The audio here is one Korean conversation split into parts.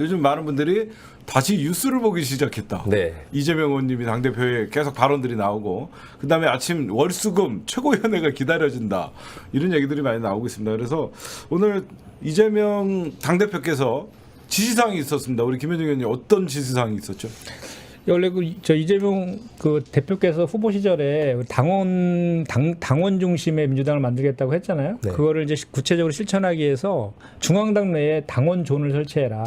요즘 많은 분들이 다시 뉴스를 보기 시작했다. 네. 이재명 의원님이 당대표에 계속 발언들이 나오고 그다음에 아침 월수금 최고위원회가 기다려진다. 이런 얘기들이 많이 나오고 있습니다. 그래서 오늘 이재명 당대표께서 지시사항이 있었습니다. 우리 김현중 의원님 어떤 지시사항이 있었죠? 원래 저 이재명 대표께서 후보 시절에 당원 중심의 민주당을 만들겠다고 했잖아요. 네. 그거를 이제 구체적으로 실천하기 위해서 중앙당 내에 당원존을 설치해라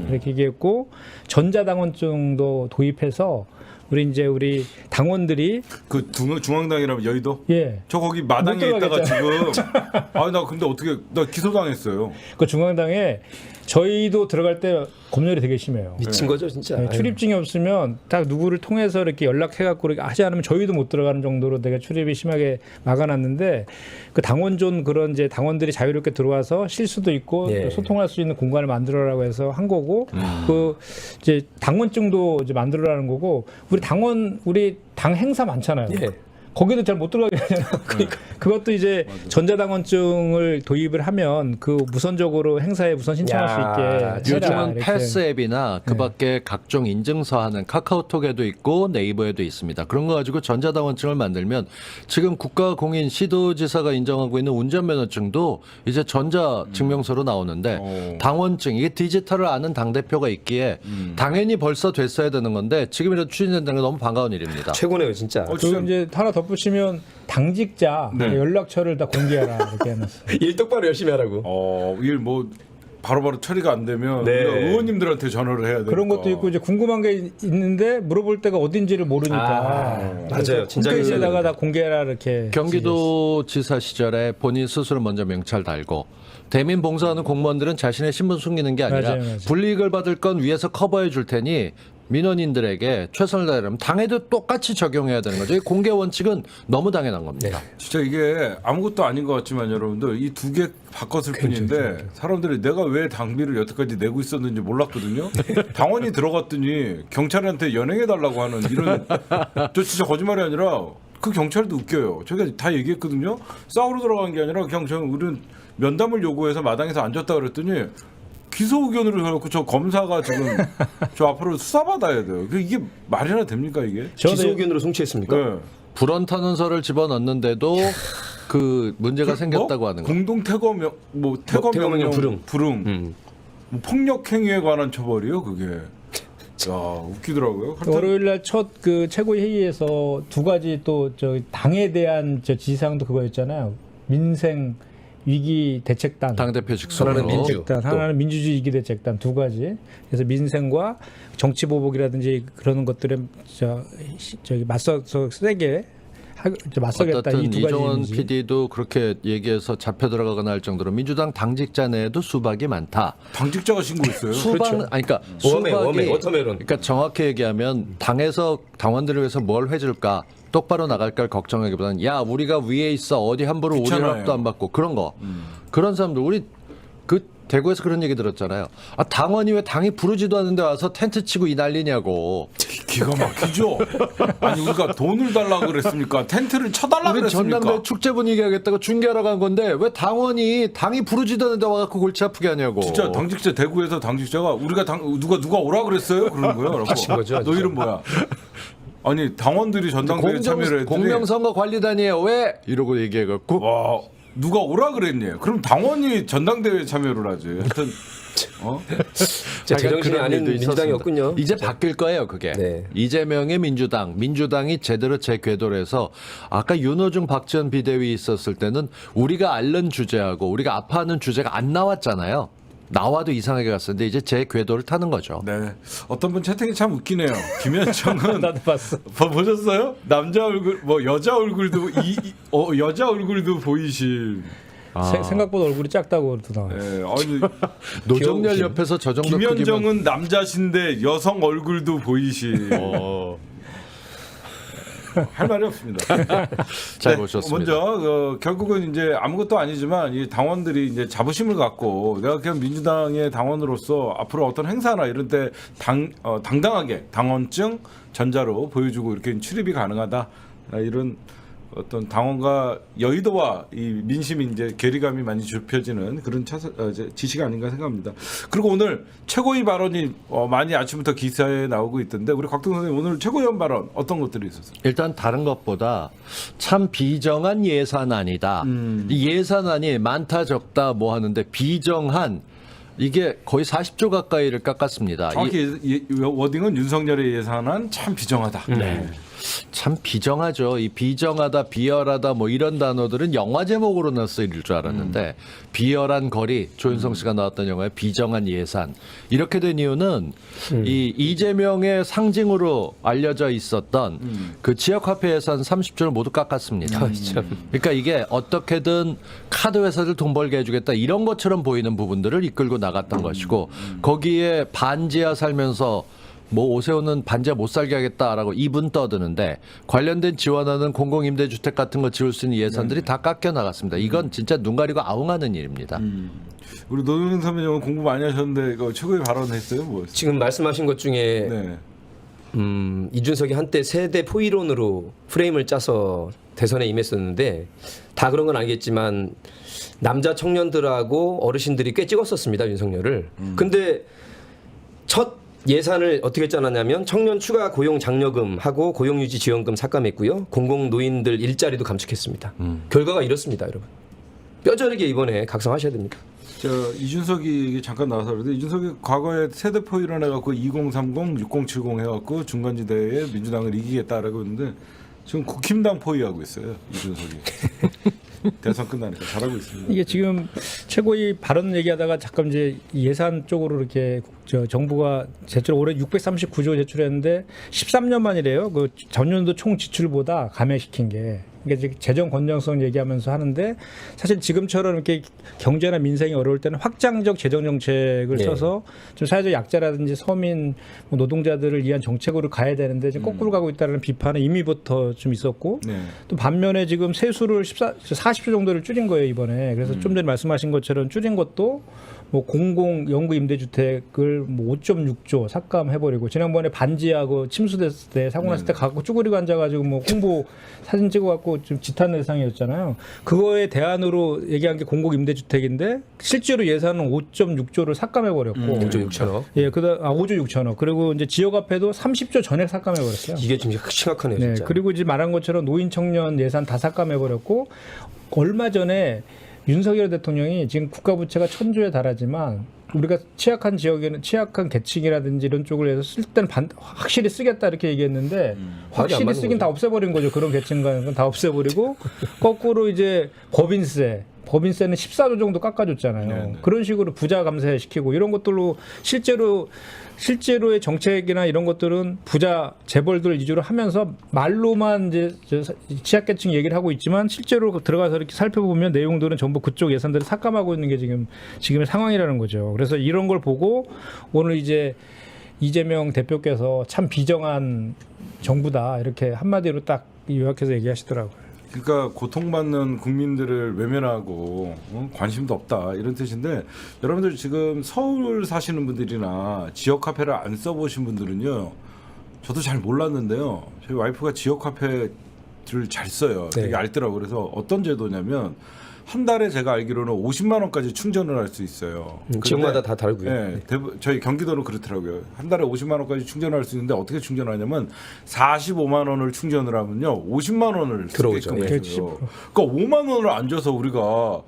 이렇게 얘기했고 전자당원증도 도입해서 우리 당원들이 그 중앙당이라면 여의도? 예. 저 거기 마당에 있다가 지금 나 근데 어떻게 나 기소당했어요. 그 중앙당에 저희도 들어갈 때 검열이 되게 심해요. 미친 거죠 진짜. 네, 출입증이 없으면 딱 누구를 통해서 이렇게 연락해갖고 이렇게 하지 않으면 저희도 못 들어가는 정도로 되게 출입이 심하게 막아놨는데 그 당원존 그런 이제 당원들이 자유롭게 들어와서 실수도 있고 예. 또 소통할 수 있는 공간을 만들어라고 해서 한 거고 그 이제 당원증도 이제 만들어라는 거고 우리 당 행사 많잖아요. 예. 거기도 잘 못 들어가게 하잖아요. 그것도 이제 전자당원증을 도입을 하면 그 무선적으로 행사에 우선 신청할 수 있게 해라, 요즘은 이렇게. 패스 앱이나 그 밖에 각종 인증서 하는 카카오톡에도 있고 네이버에도 있습니다. 그런 거 가지고 전자당원증을 만들면 지금 국가공인 시도지사가 인정하고 있는 운전면허증도 이제 전자증명서로 나오는데 당원증 이게 디지털을 아는 당대표가 있기에 당연히 벌써 됐어야 되는 건데 지금이라도 추진된다는 게 너무 반가운 일입니다. 최고네요 진짜. 그리고 이제 하나 덧붙이면 당직자 연락처를 다 공개하라 이렇게 해놨어요. 일 똑바로 열심히 하라고. 일 뭐 바로바로 처리가 안 되면 네. 우리가 의원님들한테 전화를 해야 되니까. 그런 것도 있고 이제 궁금한 게 있는데 물어볼 데가 어딘지를 모르니까. 맞아요. 진짜 홈페이지에다가 다 공개하라 이렇게. 경기도지사 시절에 본인 스스로 먼저 명찰 달고 대민 봉사하는 공무원들은 자신의 신분 숨기는 게 아니라 맞아요. 불이익을 받을 건 위에서 커버해 줄 테니 민원인들에게 최선을 다하려면 당에도 똑같이 적용해야 되는 거죠. 이 공개 원칙은 너무 당연한 겁니다. 진짜 이게 아무것도 아닌 것 같지만 여러분들 이 두 개 바꿨을 뿐인데 사람들이 내가 왜 당비를 여태까지 내고 있었는지 몰랐거든요. 당원이 들어갔더니 경찰한테 연행해달라고 하는 이런 저 진짜 거짓말이 아니라 그 경찰도 웃겨요. 저희가 다 얘기했거든요. 싸우러 들어간 게 아니라 그냥 우리는 면담을 요구해서 마당에서 앉았다 그랬더니 기소 의견으로 해놓고 저 검사가 지금 저 앞으로 수사받아야 돼요. 이게 말이나 됩니까 이게? 기소 의견으로 송치했습니까? 네. 불원 탄원서를 집어넣는데도 그 문제가 생겼다고 하는 거. 공동 태거명 태거명령 불응. 뭐 폭력 행위에 관한 처벌이요 그게. 야 웃기더라고요. 월요일 날 첫 그 최고위 회의에서 두 가지 또 저 당에 대한 저 지시사항도 그거였잖아요. 민생 위기 대책단, 당대표 직선으로. 하나는 민주. 대책단, 하나는 민주주의 위기 대책단 두 가지. 그래서 민생과 정치 보복이라든지 그러는 것들에 저기 맞서서 세게 맞서겠다 이 어떻든 두 가지. 이종원 의미지. PD도 그렇게 얘기해서 잡혀 들어가거나 할 정도로 민주당 당직자 내에도 수박이 많다. 당직자가 신고했어요. 수박, 아니 그러니까 수박이 워메. 그러니까 정확히 얘기하면 당에서 당원들을 위해서 뭘 해줄까 똑바로 나갈 걸 걱정하기보다는 야 우리가 위에 있어 어디 함부로 우리 귀찮아요. 허락도 안 받고 그런 거 그런 사람들 우리 그 대구에서 그런 얘기 들었잖아요. 아 당원이 왜 당이 부르지도 않는데 와서 텐트 치고 이 난리냐고. 기가 막히죠. 아니 우리가 돈을 달라고 그랬습니까? 텐트를 쳐달라고 우리 그랬습니까? 전남대 축제 분위기 하겠다고 중계하러 간 건데 왜 당이 부르지도 않는데 와갖고 골치 아프게 하냐고. 진짜 당직자 대구에서 당직자가 우리가 누가 오라 그랬어요? 그러는 거예요. 미친 거죠, 너 진짜. 이름 뭐야? 아니 당원들이 전당대회 참여를 했더니 공명선거 관리단이에요 왜 이러고 얘기해갖고 와 누가 오라 그랬니? 그럼 당원이 전당대회 참여를 하지. 하여튼 제정신이 그런 아닌 일도 민주당이었군요. 이제 바뀔 거예요 그게. 네. 이재명의 민주당이 제대로 재궤도를 해서 아까 윤호중 박지원 비대위 있었을 때는 우리가 앓는 주제하고 우리가 아파하는 주제가 안 나왔잖아요. 나와도 이상하게 갔었는데 이제 재궤도를 타는 거죠. 네 어떤 분 채팅이 참 웃기네요. 김현정은 나도 봤어. 보셨어요? 남자 얼굴 뭐 여자 얼굴도 여자 얼굴도 보이실. 생각보다 얼굴이 작다고 또 나와요. 네, 아니 노정열 귀여우신. 옆에서 저 정도 크기면 김현정은 남자신데 여성 얼굴도 보이실. 할 말이 없습니다. 잘 보셨습니다. 먼저 결국은 이제 아무것도 아니지만 이 당원들이 이제 자부심을 갖고 내가 그냥 민주당의 당원으로서 앞으로 어떤 행사나 이런 때 당당하게 당원증 전자로 보여주고 이렇게 출입이 가능하다 이런 어떤 당원과 여의도와 이 민심이 이제 괴리감이 많이 좁혀지는 그런 지시가 아닌가 생각합니다. 그리고 오늘 최고위 발언이 많이 아침부터 기사에 나오고 있던데 우리 곽동 선생님 오늘 최고위원 발언 어떤 것들이 있었어요? 일단 다른 것보다 참 비정한 예산안이다. 이 예산안이 많다 적다 뭐 하는데 비정한 이게 거의 40조 가까이를 깎았습니다. 정확히 워딩은 윤석열의 예산안 참 비정하다. 참 비정하죠. 이 비정하다, 비열하다 뭐 이런 단어들은 영화 제목으로나 쓰일 줄 알았는데 비열한 거리, 조윤성 씨가 나왔던 영화의 비정한 예산. 이렇게 된 이유는 이 이재명의 상징으로 알려져 있었던 그 지역화폐 예산 30조를 모두 깎았습니다. 그러니까 이게 어떻게든 카드 회사들 돈 벌게 해주겠다 이런 것처럼 보이는 부분들을 이끌고 나갔던 것이고 거기에 반지하 살면서 뭐 오세훈은 반지하 못 살게 하겠다라고 입은 떠드는데 관련된 지원하는 공공임대주택 같은 거 지을 수 있는 예산들이 다 깎여 나갔습니다. 이건 진짜 눈 가리고 아웅하는 일입니다. 우리 노동현 선배님은 공부 많이 하셨는데 이거 최고위 발언했어요? 뭐였어요? 지금 말씀하신 것 중에 네. 이준석이 한때 세대 포이론으로 프레임을 짜서 대선에 임했었는데 다 그런 건 아니겠지만 남자 청년들하고 어르신들이 꽤 찍었었습니다, 윤석열을. 근데 첫 예산을 어떻게 짜놨냐면 청년 추가 고용 장려금하고 고용유지 지원금 삭감했고요. 공공노인들 일자리도 감축했습니다. 결과가 이렇습니다, 여러분. 뼈저리게 이번에 각성하셔야 됩니다. 이준석이 잠깐 나와서 그런데 이준석이 과거에 세대포 일어나갖고 2030, 6070 해갖고 중간지대에 민주당을 이기겠다라고 했는데 지금 국힘당 포위하고 있어요, 이준석이. 대선 끝나니까 잘하고 있습니다. 이게 지금 최고위 발언 얘기하다가 잠깐 이제 예산 쪽으로 이렇게 정부가 제출 올해 639조 제출했는데 13년 만이래요. 그 전년도 총 지출보다 감액시킨 게. 이게 재정 건전성 얘기하면서 하는데 사실 지금처럼 이렇게 경제나 민생이 어려울 때는 확장적 재정 정책을 써서 좀 사회적 약자라든지 서민 뭐 노동자들을 위한 정책으로 가야 되는데 지금 거꾸로 가고 있다는 비판은 이미부터 좀 있었고 또 반면에 지금 세수를 40조 정도를 줄인 거예요 이번에. 그래서 좀 전에 말씀하신 것처럼 줄인 것도 뭐 공공 연구 임대주택을 뭐 5.6조 삭감해버리고 지난번에 반지하고 침수됐을 때 사고 났을 때 갖고 쭈그리고 앉아가지고 뭐 홍보 사진 찍어갖고 좀 지탄 대상이었잖아요. 그거에 대안으로 얘기한 게 공공 임대주택인데 실제로 예산은 5.6조를 삭감해버렸고 5조 6천억. 예, 5조 6천억. 그리고 이제 지역화폐도 30조 전액 삭감해버렸어요. 이게 좀 심각하네요, 네, 진짜. 그리고 이제 말한 것처럼 노인 청년 예산 다 삭감해버렸고 얼마 전에 윤석열 대통령이 지금 국가 부채가 1,000조에 달하지만 우리가 취약한 지역에는 취약한 계층이라든지 이런 쪽을 해서 쓸 때는 확실히 쓰겠다 이렇게 얘기했는데 확실히 쓰긴 다 없애버린 거죠. 그런 계층과는 다 없애버리고 거꾸로 이제 법인세는 14조 정도 깎아줬잖아요. 네네. 그런 식으로 부자 감세시키고 이런 것들로 실제로의 정책이나 이런 것들은 부자 재벌들 위주로 하면서 말로만 이제 취약계층 얘기를 하고 있지만 실제로 들어가서 이렇게 살펴보면 내용들은 전부 그쪽 예산들을 삭감하고 있는 게 지금의 상황이라는 거죠. 그래서 이런 걸 보고 오늘 이제 이재명 대표께서 참 비정한 정부다 이렇게 한마디로 딱 요약해서 얘기하시더라고요. 그러니까 고통받는 국민들을 외면하고 관심도 없다 이런 뜻인데 여러분들 지금 서울 사시는 분들이나 지역 화폐를 안 써보신 분들은요 저도 잘 몰랐는데요 저희 와이프가 지역 화폐를 잘 써요 되게 알더라고요. 그래서 어떤 제도냐면 한 달에 제가 알기로는 50만 원까지 충전을 할 수 있어요. 지역마다 다 다르고요. 네, 저희 경기도는 그렇더라고요. 한 달에 50만 원까지 충전할 수 있는데 어떻게 충전하냐면 45만 원을 충전을 하면요 50만 원을 들어오죠. 쓰게끔 해줘요. 그러니까 5만 원을 안 줘서 우리가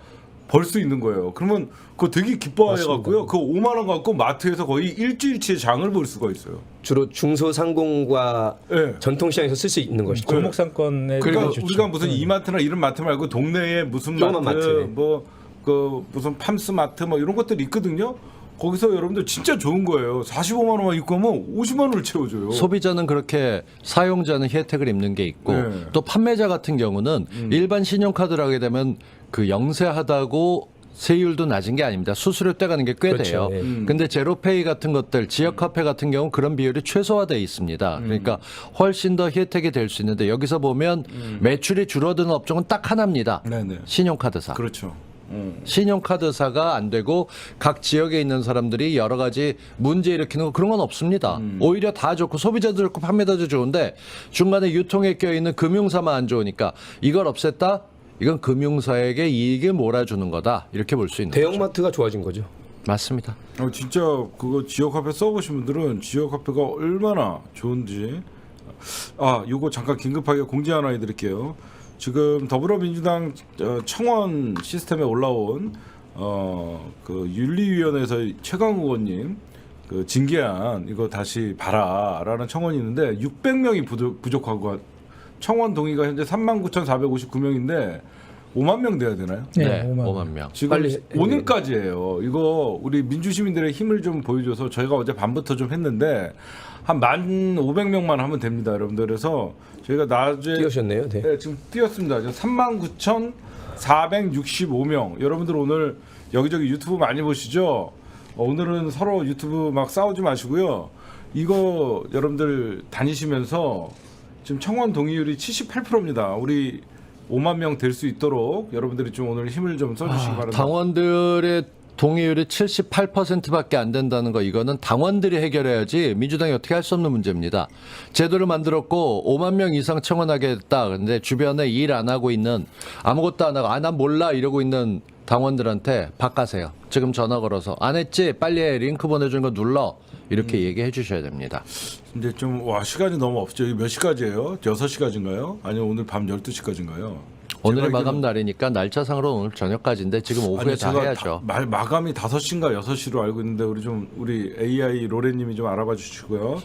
벌 수 있는 거예요. 그러면 그거 되게 기뻐해갖고요. 그 5만 원 갖고 마트에서 거의 일주일치의 장을 볼 수가 있어요. 주로 중소상공과 전통시장에서 쓸 수 있는 것이죠. 골목 상권에 그러니까 우리가 무슨 이마트나 이런 마트 말고 동네에 무슨 마트, 뭐 그 무슨 팜스 마트 뭐 이런 것들이 있거든요. 거기서 여러분들 진짜 좋은 거예요. 45만 원만 입고 하면 50만 원을 채워줘요. 소비자는 그렇게 사용자는 혜택을 입는 게 있고 또 판매자 같은 경우는 일반 신용카드를 하게 되면 그 영세하다고 세율도 낮은 게 아닙니다. 수수료 떼가는 게 꽤 돼요. 근데 제로페이 같은 것들, 지역화폐 같은 경우 그런 비율이 최소화되어 있습니다. 그러니까 훨씬 더 혜택이 될 수 있는데 여기서 보면 매출이 줄어드는 업종은 딱 하나입니다. 네네. 신용카드사. 그렇죠. 신용카드사가 안 되고 각 지역에 있는 사람들이 여러 가지 문제 일으키는 거 그런 건 없습니다. 오히려 다 좋고 소비자도 좋고 판매자도 좋은데 중간에 유통에 껴있는 금융사만 안 좋으니까 이걸 없앴다? 이건 금융사에게 이익을 몰아주는 거다. 이렇게 볼 수 있는 거죠. 대형마트가 좋아진 거죠. 맞습니다. 진짜 그거 지역화폐 써보신 분들은 지역화폐가 얼마나 좋은지 요거 잠깐 긴급하게 공지 하나 해드릴게요. 지금 더불어민주당 청원 시스템에 올라온 그 윤리위원회에서 최강욱 의원님 그 징계안 이거 다시 봐라라는 청원이 있는데 600명이 부족하고 청원 동의가 현재 39,459명인데 5만 명 돼야 되나요? 네, 5만 명. 지금 빨리 오늘까지예요. 이거 우리 민주시민들의 힘을 좀 보여줘서 저희가 어제 밤부터 좀 했는데 한 1,500명만 하면 됩니다, 여러분들. 그래서 저희가 낮에 뛰으셨네요. 네. 네, 지금 뛰었습니다. 39,465명. 여러분들 오늘 여기저기 유튜브 많이 보시죠? 오늘은 서로 유튜브 막 싸우지 마시고요. 이거 여러분들 다니시면서 지금 청원 동의율이 78%입니다. 우리 5만 명 될 수 있도록 여러분들이 좀 오늘 힘을 좀 써주시기 바랍니다. 당원들의 동의율이 78%밖에 안 된다는 거 이거는 당원들이 해결해야지 민주당이 어떻게 할 수 없는 문제입니다. 제도를 만들었고 5만 명 이상 청원하게 했다. 근데 주변에 일 안 하고 있는 아무것도 안 하고 난 몰라 이러고 있는 당원들한테 바꿔세요. 지금 전화 걸어서 안 했지? 빨리 해. 링크 보내준 거 눌러. 이렇게 얘기해 주셔야 됩니다. 근데 좀 시간이 너무 없죠. 이게 몇 시까지예요? 6시까지인가요? 아니면 오늘 밤 12시까지인가요? 오늘이 마감 날이니까 날짜상으로 오늘 저녁까지는 지금 오후에 다 해야죠. 마감이 5시인가 6시로 알고 있는데 우리 AI 로레님이 좀 알아봐 주시고요.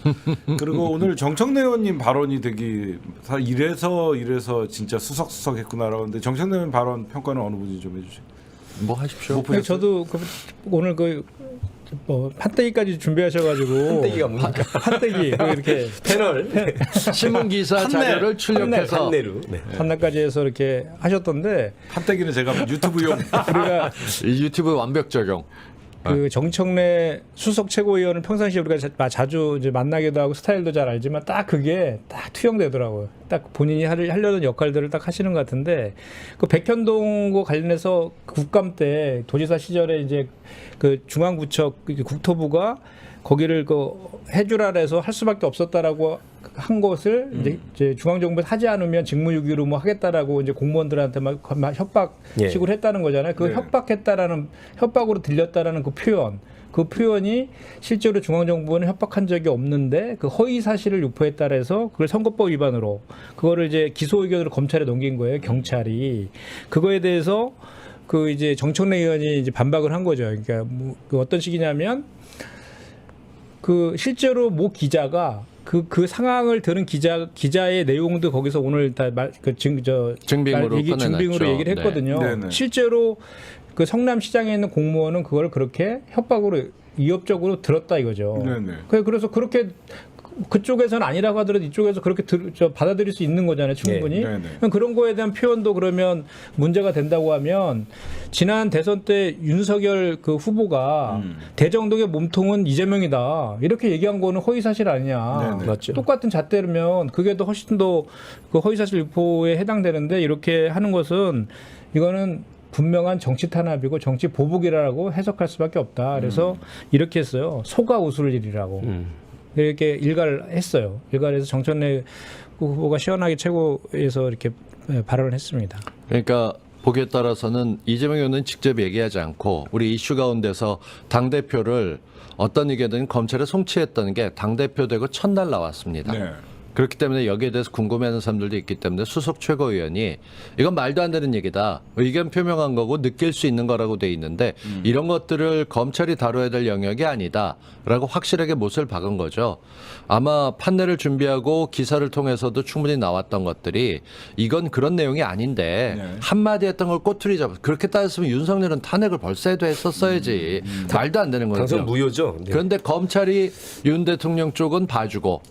그리고 오늘 정청래 의원님 발언이 되게 이래서 진짜 수석수석했구나라고 하는데 정청래 의원 발언 평가는 어느 분이 좀 해주세요. 뭐 하십시오. 근데 저도 오늘 판때기까지 준비하셔가지고 판때기가 뭡니까? 판때기 이렇게 패널 신문 기사 자료를 출력해서 판내루. 네. 판단까지 해서 이렇게 하셨던데 판때기는 제가 유튜브용 우리가 이 유튜브 완벽 적용. 그 정청래 수석 최고위원을 평상시에 우리가 자주 이제 만나기도 하고 스타일도 잘 알지만 딱 그게 딱 투영되더라고요. 딱 본인이 하려는 역할들을 딱 하시는 것 같은데 그 백현동과 관련해서 국감 때 도지사 시절에 이제 그 중앙구청 국토부가 거기를 해주라 해서 할 수밖에 없었다라고 한 것을 이제 중앙정부에서 하지 않으면 직무유기로 뭐 하겠다라고 이제 공무원들한테 막 협박식으로 했다는 거잖아요. 그 협박으로 들렸다라는 그 표현이 실제로 중앙정부는 협박한 적이 없는데 그 허위 사실을 유포했다 해서 그걸 선거법 위반으로 그거를 이제 기소 의견으로 검찰에 넘긴 거예요. 경찰이 그거에 대해서 그 이제 정청래 의원이 이제 반박을 한 거죠. 그러니까 그 어떤 식이냐면 그 실제로 모 기자가 그 상황을 들은 기자의 내용도 거기서 오늘 다 증빙으로 얘기를 했거든요. 네. 실제로 그 성남시장에 있는 공무원은 그걸 그렇게 협박으로 위협적으로 들었다 이거죠. 네네. 그래서 그렇게 그쪽에서는 아니라고 하더라도 이쪽에서 그렇게 받아들일 수 있는 거잖아요, 충분히. 네. 그런 거에 대한 표현도 그러면 문제가 된다고 하면 지난 대선 때 윤석열 그 후보가 대정동의 몸통은 이재명이다 이렇게 얘기한 거는 허위 사실 아니냐. 네네. 맞죠. 똑같은 잣대면 그게 더 훨씬 더 그 허위 사실 유포에 해당되는데 이렇게 하는 것은 이거는 분명한 정치 탄압이고 정치 보복이라고 해석할 수밖에 없다. 그래서 이렇게 했어요. 소가 웃을 일이라고. 이렇게 일가를 했어요. 일가를 해서 정청래 후보가 시원하게 최고에서 이렇게 발언을 했습니다. 그러니까 보기에 따라서는 이재명 의원은 직접 얘기하지 않고 우리 이슈 가운데서 당대표를 어떤 얘기든 검찰에 송치했다는 게 당대표 되고 첫날 나왔습니다. 네. 그렇기 때문에 여기에 대해서 궁금해하는 사람들도 있기 때문에 수석 최고위원이 이건 말도 안 되는 얘기다. 의견 표명한 거고 느낄 수 있는 거라고 돼 있는데 이런 것들을 검찰이 다뤄야 될 영역이 아니다라고 확실하게 못을 박은 거죠. 아마 판례를 준비하고 기사를 통해서도 충분히 나왔던 것들이 이건 그런 내용이 아닌데 네. 한마디 했던 걸 꼬투리 잡아. 그렇게 따졌으면 윤석열은 탄핵을 벌써 해도 했었어야지. 말도 안 되는 거죠. 당선 무효죠. 네. 그런데 검찰이 윤 대통령 쪽은 봐주고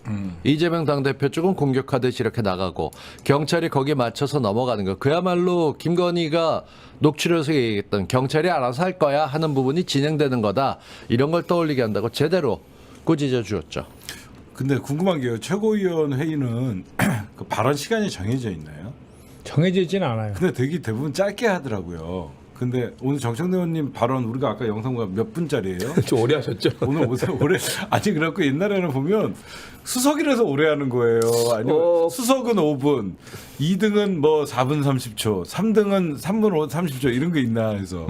이재명 당대표 쪽은 공격하듯이 이렇게 나가고 경찰이 거기에 맞춰서 넘어가는 거. 그야말로 김건희가 녹취록에서 얘기했던 경찰이 알아서 할 거야 하는 부분이 진행되는 거다. 이런 걸 떠올리게 한다고 제대로 꾸짖어 주었죠. 근데 궁금한 게요. 최고위원 회의는 그 발언 시간이 정해져 있나요? 정해지진 않아요. 근데 되게 대부분 짧게 하더라고요. 근데 오늘 정청래 의원님 발언 우리가 아까 영상 보면 몇 분짜리예요? 좀 오래 하셨죠? 오늘 오래 아니 그래갖고 옛날에는 보면 수석이라서 오래 하는 거예요. 아니면 수석은 5분, 2등은 뭐 4분 30초, 3등은 3분 30초 이런 거 있나 해서.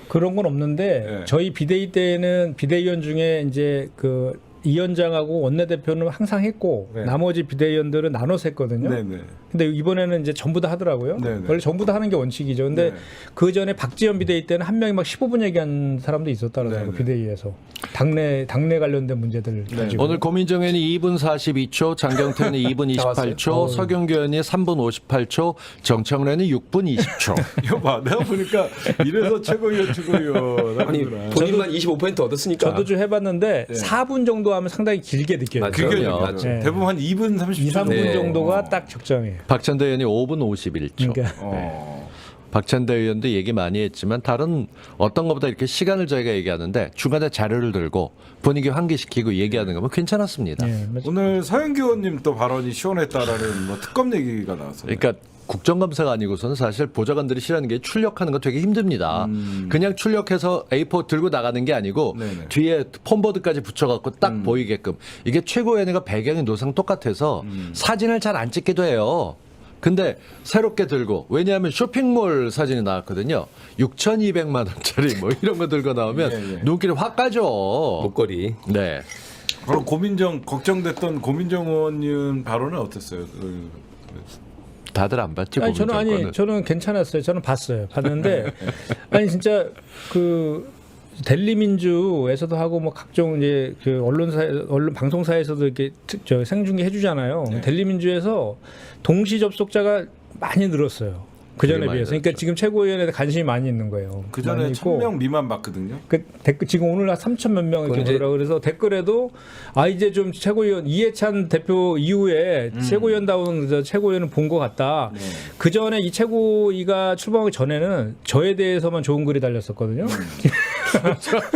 그런 건 없는데 네. 저희 비대위 때는 비대위원 중에 이제 그 위원장하고 원내대표는 항상 했고 네. 나머지 비대위원들은 나눠서 했거든요. 네네. 근데 이번에는 이제 전부 다 하더라고요. 네네. 원래 전부 다 하는 게 원칙이죠. 근데 네. 그 전에 박지원 비대위 때는 한 명이 막 15분 얘기한 사람도 있었다라고 네네. 비대위에서 당내 관련된 문제들 가지고. 오늘 고민정 의원이 2분 42초, 장경태 의원이 2분 나왔어요? 28초, 서경규 의원이 3분 58초, 정청래 의원이 6분 20초. 이거 봐, 내가 보니까 이래서 최고위원 아니 하는구나. 본인만 25% 얻었으니까. 저도 좀 해봤는데 네. 4분 정도 하면 상당히 길게 느껴요. 맞아요. 그게 그럼요. 맞죠. 네. 대부분 한 2분 30초 2, 3분 네. 정도가 딱 적정해요. 박찬대 의원이 5분 51초. 그러니까 박찬대 의원도 얘기 많이 했지만 다른 어떤 것보다 이렇게 시간을 저희가 얘기하는데 중간에 자료를 들고 분위기 환기시키고 얘기하는 거면 괜찮았습니다. 예, 맞아요. 오늘 서영기 의원님 또 발언이 시원했다라는 뭐 특검 얘기가 나왔어요. 그러니까 국정감사가 아니고서는 사실 보좌관들이 싫어하는 게 출력하는 거 되게 힘듭니다. 그냥 출력해서 A4 들고 나가는 게 아니고 네네. 뒤에 폰보드까지 붙여갖고 딱 보이게끔. 이게 최고위원회가 배경이 노상 똑같아서 사진을 잘 안 찍기도 해요. 근데 새롭게 들고 왜냐하면 쇼핑몰 사진이 나왔거든요. 6,200만 원짜리 뭐 이런 거 들고 나오면 예, 예. 눈길이 확 가죠. 목걸이. 네. 그럼 걱정됐던 고민정 의원님 발언은 어땠어요? 다들 안 봤죠. 아니 저는 고민정 거는. 저는 괜찮았어요. 저는 봤는데 아니 진짜 그 델리민주에서도 하고 뭐 각종 이제 그 언론 방송사에서도 이렇게 저 생중계 해주잖아요. 네. 델리민주에서 동시 접속자가 많이 늘었어요. 그 전에 되게 많이 비해서. 그러니까 늘었죠. 지금 최고위원회에 관심이 많이 있는 거예요. 그 전에 많이 있고. 1,000명 미만 봤거든요. 그 댓글 지금 오늘 한 3천 몇 명 이렇게 이제- 보더라고. 그래서 댓글에도 이제 좀 최고위원 이해찬 대표 이후에 최고위원다운 최고위원을 본 것 같다. 네. 그 전에 이 최고위가 출범하기 전에는 저에 대해서만 좋은 글이 달렸었거든요.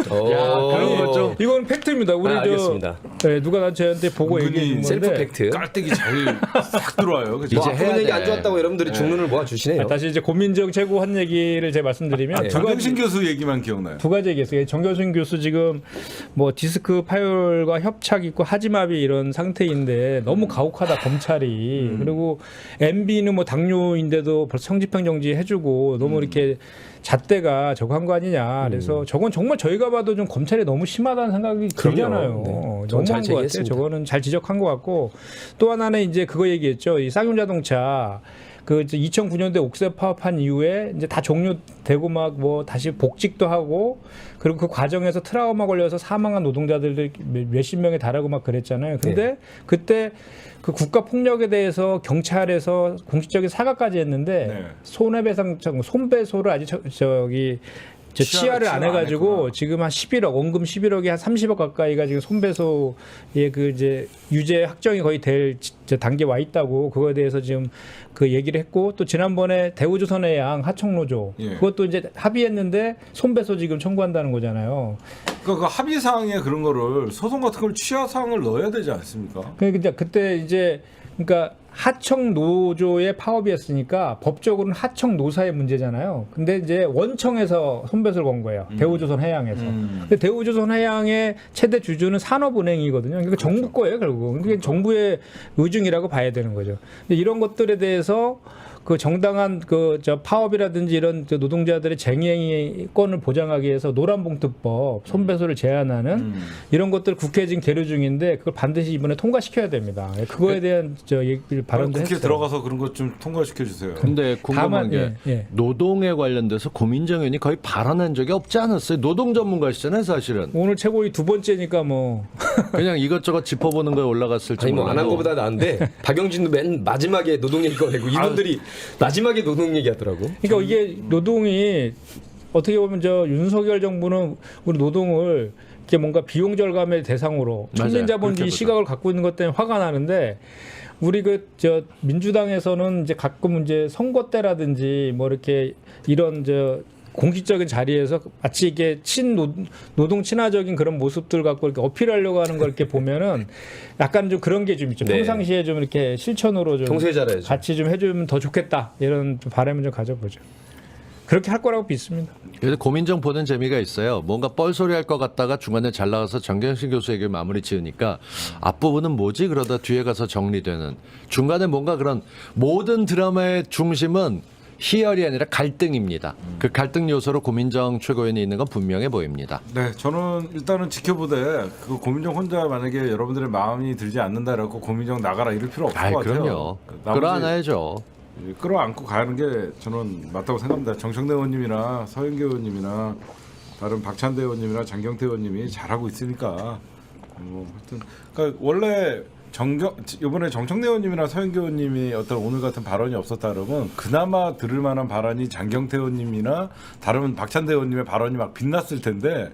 그런 거 좀- 이건 팩트입니다. 우리 알겠습니다. 네, 누가 저한테 보고 은근히 얘기해 준 셀프 건데. 팩트. 깔때기 싹 들어와요. 그죠? 이제 뭐 해야 앞으로 얘기 돼. 안 좋았다고 여러분들이 중론을 모아 주시네요. 다시 이제 고민정 최고 한 얘기를 제가 말씀드리면 두 가지 정경신 교수 얘기만 기억나요. 두 가지 얘기했어요. 정교순 교수 지금 뭐 디스크 파열과 협착 있고 하지마비 이런 상태인데 너무 가혹하다 검찰이. 그리고 MB는 뭐 당뇨인데도 벌써 성집행 정지 해주고 너무 이렇게 잣대가 저거 한 거 아니냐. 그래서 저건 정말 저희가 봐도 좀 검찰이 너무 심하다는 생각이 그럼요. 들잖아요. 네. 저는 잘 너무한 것 같아요. 제기했습니다. 저거는 잘 지적한 것 같고 또 하나는 이제 그거 얘기했죠. 이 쌍용자동차 그 2009년도에 옥새 파업한 이후에 이제 다 종료되고 막 뭐 다시 복직도 하고 그리고 그 과정에서 트라우마 걸려서 사망한 노동자들이 몇십 명에 달하고 막 그랬잖아요. 근데 그때 그 국가 폭력에 대해서 경찰에서 공식적인 사과까지 했는데 네. 손해배상 손배소를 아직 저기 치아를 안 치아 안 해가지고 했구나. 지금 한 11억 원금 11억이 한 30억 가까이가 지금 손배소의 그 이제 유죄 확정이 거의 될 단계 와 있다고 그거에 대해서 지금 그 얘기를 했고 또 지난번에 대우조선해양 하청노조 예. 그것도 이제 합의했는데 손배소 지금 청구한다는 거잖아요. 그러니까 그 합의 사항에 그런 거를 소송 같은 걸 취하 사항을 넣어야 되지 않습니까? 근데 그때 이제 그러니까 하청 노조의 파업이었으니까 법적으로는 하청 노사의 문제잖아요. 근데 이제 원청에서 손배소를 건 거예요. 대우조선 해양에서. 근데 대우조선 해양의 최대 주주는 산업은행이거든요. 그러니까 정부 거예요, 결국. 그게 정부의 의중이라고 봐야 되는 거죠. 근데 이런 것들에 대해서 그 정당한 그 저 파업이라든지 이런 그 노동자들의 쟁의권을 보장하기 위해서 노란봉투법, 손배소를 제한하는 이런 것들 국회에 지금 계류 중인데 그걸 반드시 이번에 통과시켜야 됩니다. 그거에 대한 저 얘기를 발언도 국회 했어요. 들어가서 그런 것 좀 통과시켜 주세요. 근데 궁금한 다만, 게 예. 노동에 관련돼서 고민정 의원이 거의 발언한 적이 없지 않았어요. 노동 전문가시잖아요, 사실은. 오늘 최고위 두 번째니까 뭐 그냥 이것저것 짚어보는 거에 올라갔을지 아니 뭐 안 한 몰라도. 거보다 나은데 박영진도 맨 마지막에 노동 얘기 꺼내고 이분들이 마지막에 노동 얘기하더라고. 그러니까 이게 노동이 어떻게 보면 저 윤석열 정부는 우리 노동을 이렇게 뭔가 비용 절감의 대상으로 맞아요. 천민자본주의 그렇게 시각을 갖고 있는 것 때문에 화가 나는데 우리 그 저 민주당에서는 이제 가끔 이제 선거 때라든지 뭐 이렇게 이런 저 공식적인 자리에서 마치 이게 노동 친화적인 그런 모습들 갖고 이렇게 어필하려고 하는 걸 이렇게 보면은 약간 좀 그런 게 좀 있죠. 네. 평상시에 좀 이렇게 실천으로 좀 평소에 잘해야죠. 같이 좀 해주면 더 좋겠다 이런 바람을 좀 가져보죠. 그렇게 할 거라고 믿습니다. 그래서 고민정 보는 재미가 있어요. 뭔가 뻘소리 할 것 같다가 중간에 잘 나가서 정경심 교수에게 마무리 지으니까 앞부분은 뭐지? 그러다 뒤에 가서 정리되는. 중간에 뭔가 그런 모든 드라마의 중심은 희열이 아니라 갈등입니다. 그 갈등 요소로 고민정 최고위원이 있는 건 분명해 보입니다. 네, 저는 일단은 지켜보되 그 고민정 혼자 만약에 여러분들의 마음이 들지 않는다라고 고민정 나가라 이럴 필요 없을 것 같아요. 그럼요. 나머지 끌어안아야죠. 끌어안고 가는 게 저는 맞다고 생각합니다. 정청래 의원님이나 서영교 의원님이나 다른 박찬대 의원님이나 장경태 의원님이 잘하고 있으니까 하여튼 그러니까 원래 이번에 정청래 의원님이나 서영교 의원님이 어떤 오늘 같은 발언이 없었다 그러면 그나마 들을 만한 발언이 장경태 의원님이나 다른 박찬대 의원님의 발언이 막 빛났을 텐데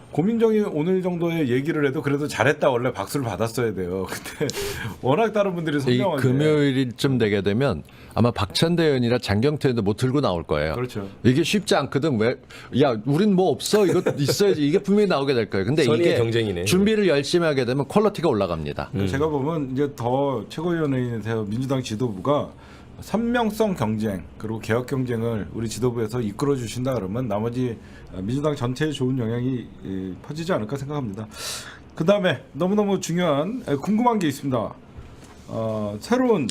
고민정이 오늘 정도의 얘기를 해도 그래도 잘했다 원래 박수를 받았어야 돼요. 근데 워낙 다른 분들이 이 선명한데 금요일쯤 되게 되면 아마 박찬대 의원이나 장경태 의원도 못 들고 나올 거예요. 그렇죠. 이게 쉽지 않거든. 왜? 야, 우린 뭐 없어. 이거 있어야지. 이게 분명히 나오게 될 거예요. 근데 선의의 이게 경쟁이네. 준비를 열심히 하게 되면 퀄리티가 올라갑니다. 제가 보면 이제 더 최고위원회에서 민주당 지도부가 선명성 경쟁 그리고 개혁 경쟁을 우리 지도부에서 이끌어 주신다 그러면 나머지 민주당 전체에 좋은 영향이 퍼지지 않을까 생각합니다. 그 다음에 너무너무 중요한 궁금한 게 있습니다. 새로운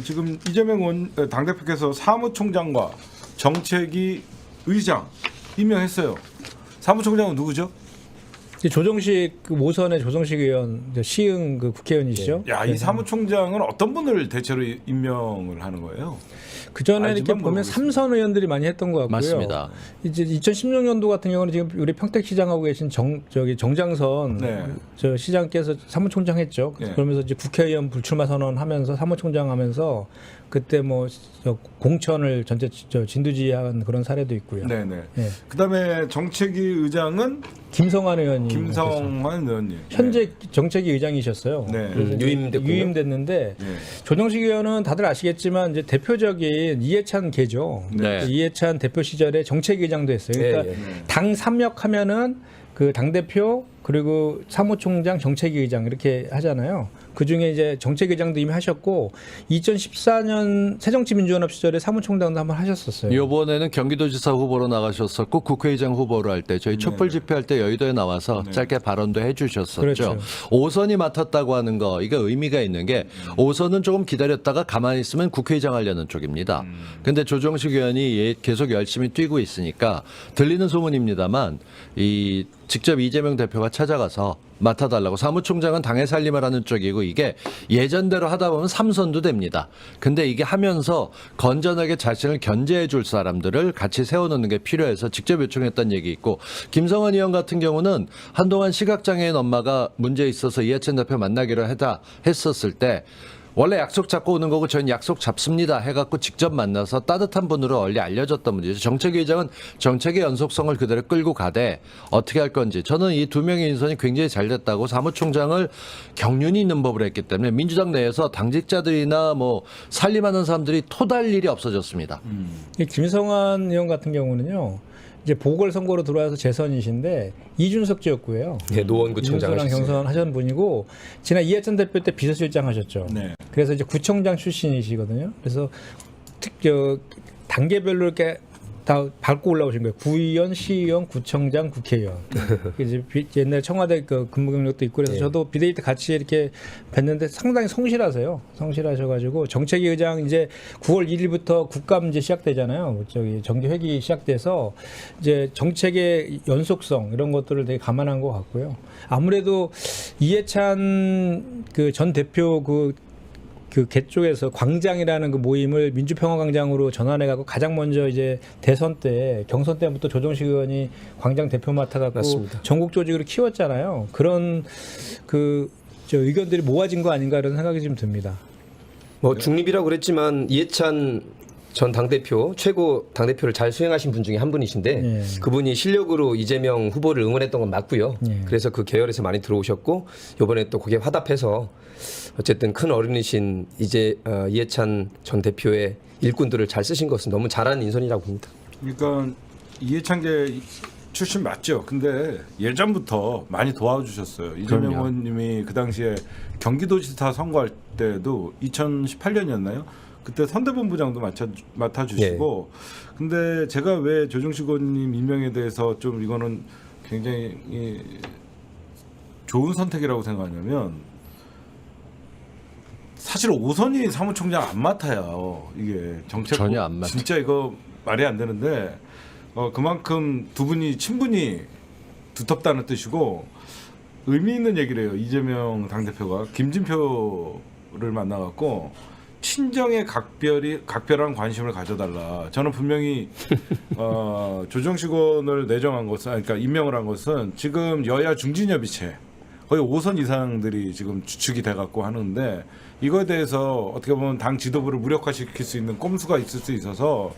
지금 이재명 당대표께서 사무총장과 정책위 의장 임명했어요. 사무총장은 누구죠? 조정식 그 모선의 조정식 의원 시흥 그 국회의원이시죠. 야, 이 사무총장은 어떤 분을 대체로 임명을 하는 거예요? 그 전에 이렇게 알지만 보면 모르겠습니다. 삼선 의원들이 많이 했던 것 같고요. 맞습니다. 이제 2016년도 같은 경우는 지금 우리 평택시장하고 계신 정장선 네. 저 시장께서 사무총장 했죠. 네. 그러면서 이제 국회의원 불출마 선언하면서 사무총장 하면서 그때 뭐 저 공천을 전체 진두지휘한 그런 사례도 있고요. 네네. 네. 그다음에 정책위 의장은 김성환 의원이 김성환 의원님. 현재 정책위 의장이셨어요. 네. 그래서 이제 유임됐군요. 유임됐는데 네. 조정식 의원은 다들 아시겠지만 이제 대표적인 이해찬 계죠. 네. 이해찬 대표 시절에 정책위 의장도 했어요. 그러니까 네, 당 삼역하면은 그 당 대표 그리고 사무총장, 정책위 의장 이렇게 하잖아요. 그 중에 이제 정책위 의장도 이미 하셨고 2014년 새정치민주연합 시절에 사무총장도 한번 하셨었어요. 이번에는 경기도지사 후보로 나가셨었고 국회의장 후보로 할 때 저희 촛불 집회할 때 여의도에 나와서 짧게 발언도 해주셨었죠. 그렇죠. 5선이 맡았다고 하는 거 이게 의미가 있는 게 5선은 조금 기다렸다가 가만히 있으면 국회의장 하려는 쪽입니다. 근데 조정식 의원이 계속 열심히 뛰고 있으니까 들리는 소문입니다만 이 직접 이재명 대표가 찾아가서 맡아달라고 사무총장은 당의 살림을 하는 쪽이고 이게 예전대로 하다 보면 3선도 됩니다. 근데 이게 하면서 건전하게 자신을 견제해 줄 사람들을 같이 세워놓는 게 필요해서 직접 요청했다는 얘기 있고 김성환 의원 같은 경우는 한동안 시각장애인 엄마가 문제 있어서 이해찬 대표 만나기로 했었을 때 원래 약속 잡고 오는 거고 저희는 약속 잡습니다 해갖고 직접 만나서 따뜻한 분으로 얼리 알려졌던 문제죠. 정책위 의장은 정책의 연속성을 그대로 끌고 가되 어떻게 할 건지 저는 이 두 명의 인선이 굉장히 잘 됐다고 사무총장을 경륜이 있는 법으로 했기 때문에 민주당 내에서 당직자들이나 뭐 살림하는 사람들이 토달 일이 없어졌습니다. 이 김성환 의원 같은 경우는요. 이제 보궐선거로 들어와서 재선이신데 이준석 지역구예요. 네, 노원구청장 이준석이랑 하셨어요. 경선하셨던 분이고 지난 이해찬 대표 때 비서실장 하셨죠. 네. 그래서 이제 구청장 출신이시거든요. 그래서 단계별로 이렇게 다 밟고 올라오신 거예요. 구의원, 시의원, 구청장, 국회의원. 이제 옛날 청와대 그 근무 경력도 있고 그래서 저도 비대위 때 같이 이렇게 뵀는데 상당히 성실하세요. 성실하셔가지고 정책위 의장 이제 9월 1일부터 국감 이제 시작되잖아요. 정기 회기 시작돼서 이제 정책의 연속성 이런 것들을 되게 감안한 것 같고요. 아무래도 이해찬 그 전 대표 그 개 쪽에서 광장이라는 그 모임을 민주평화광장으로 전환해가고 가장 먼저 이제 대선 때 경선 때부터 조정식 의원이 광장 대표 맡아갖고 맞습니다. 전국 조직으로 키웠잖아요. 그런 저 의견들이 모아진 거 아닌가 이런 생각이 좀 듭니다. 뭐 중립이라고 그랬지만 이해찬 전 당대표 최고 당대표를 잘 수행하신 분 중에 한 분이신데 예. 그분이 실력으로 이재명 후보를 응원했던 건 맞고요. 예. 그래서 그 계열에서 많이 들어오셨고 이번에 또 거기에 화답해서 어쨌든 큰 어른이신 이해찬 전 대표의 일꾼들을 잘 쓰신 것은 너무 잘한 인선이라고 봅니다. 그러니까 이해찬계 출신 맞죠. 근데 예전부터 많이 도와주셨어요. 이재명 그럼요. 의원님이 그 당시에 경기도지사 선거할 때도 2018년이었나요? 그때 선대본부장도 맡아주시고 근데 제가 왜 조정식 의원님 임명에 대해서 좀 이거는 굉장히 좋은 선택이라고 생각하냐면 사실 오선이 사무총장 안 맡아요. 이게 정책 전혀 안 맡아요. 진짜 이거 말이 안 되는데 그만큼 두 분이 친분이 두텁다는 뜻이고 의미 있는 얘기를 해요. 이재명 당대표가 김진표를 만나갖고 친정에 각별한 관심을 가져달라. 저는 분명히 조정식 의원을 내정한 것은 그러니까 임명을 한 것은 지금 여야 중진협의체 거의 5선 이상들이 지금 주축이 돼갖고 하는데 이거에 대해서 어떻게 보면 당 지도부를 무력화시킬 수 있는 꼼수가 있을 수 있어서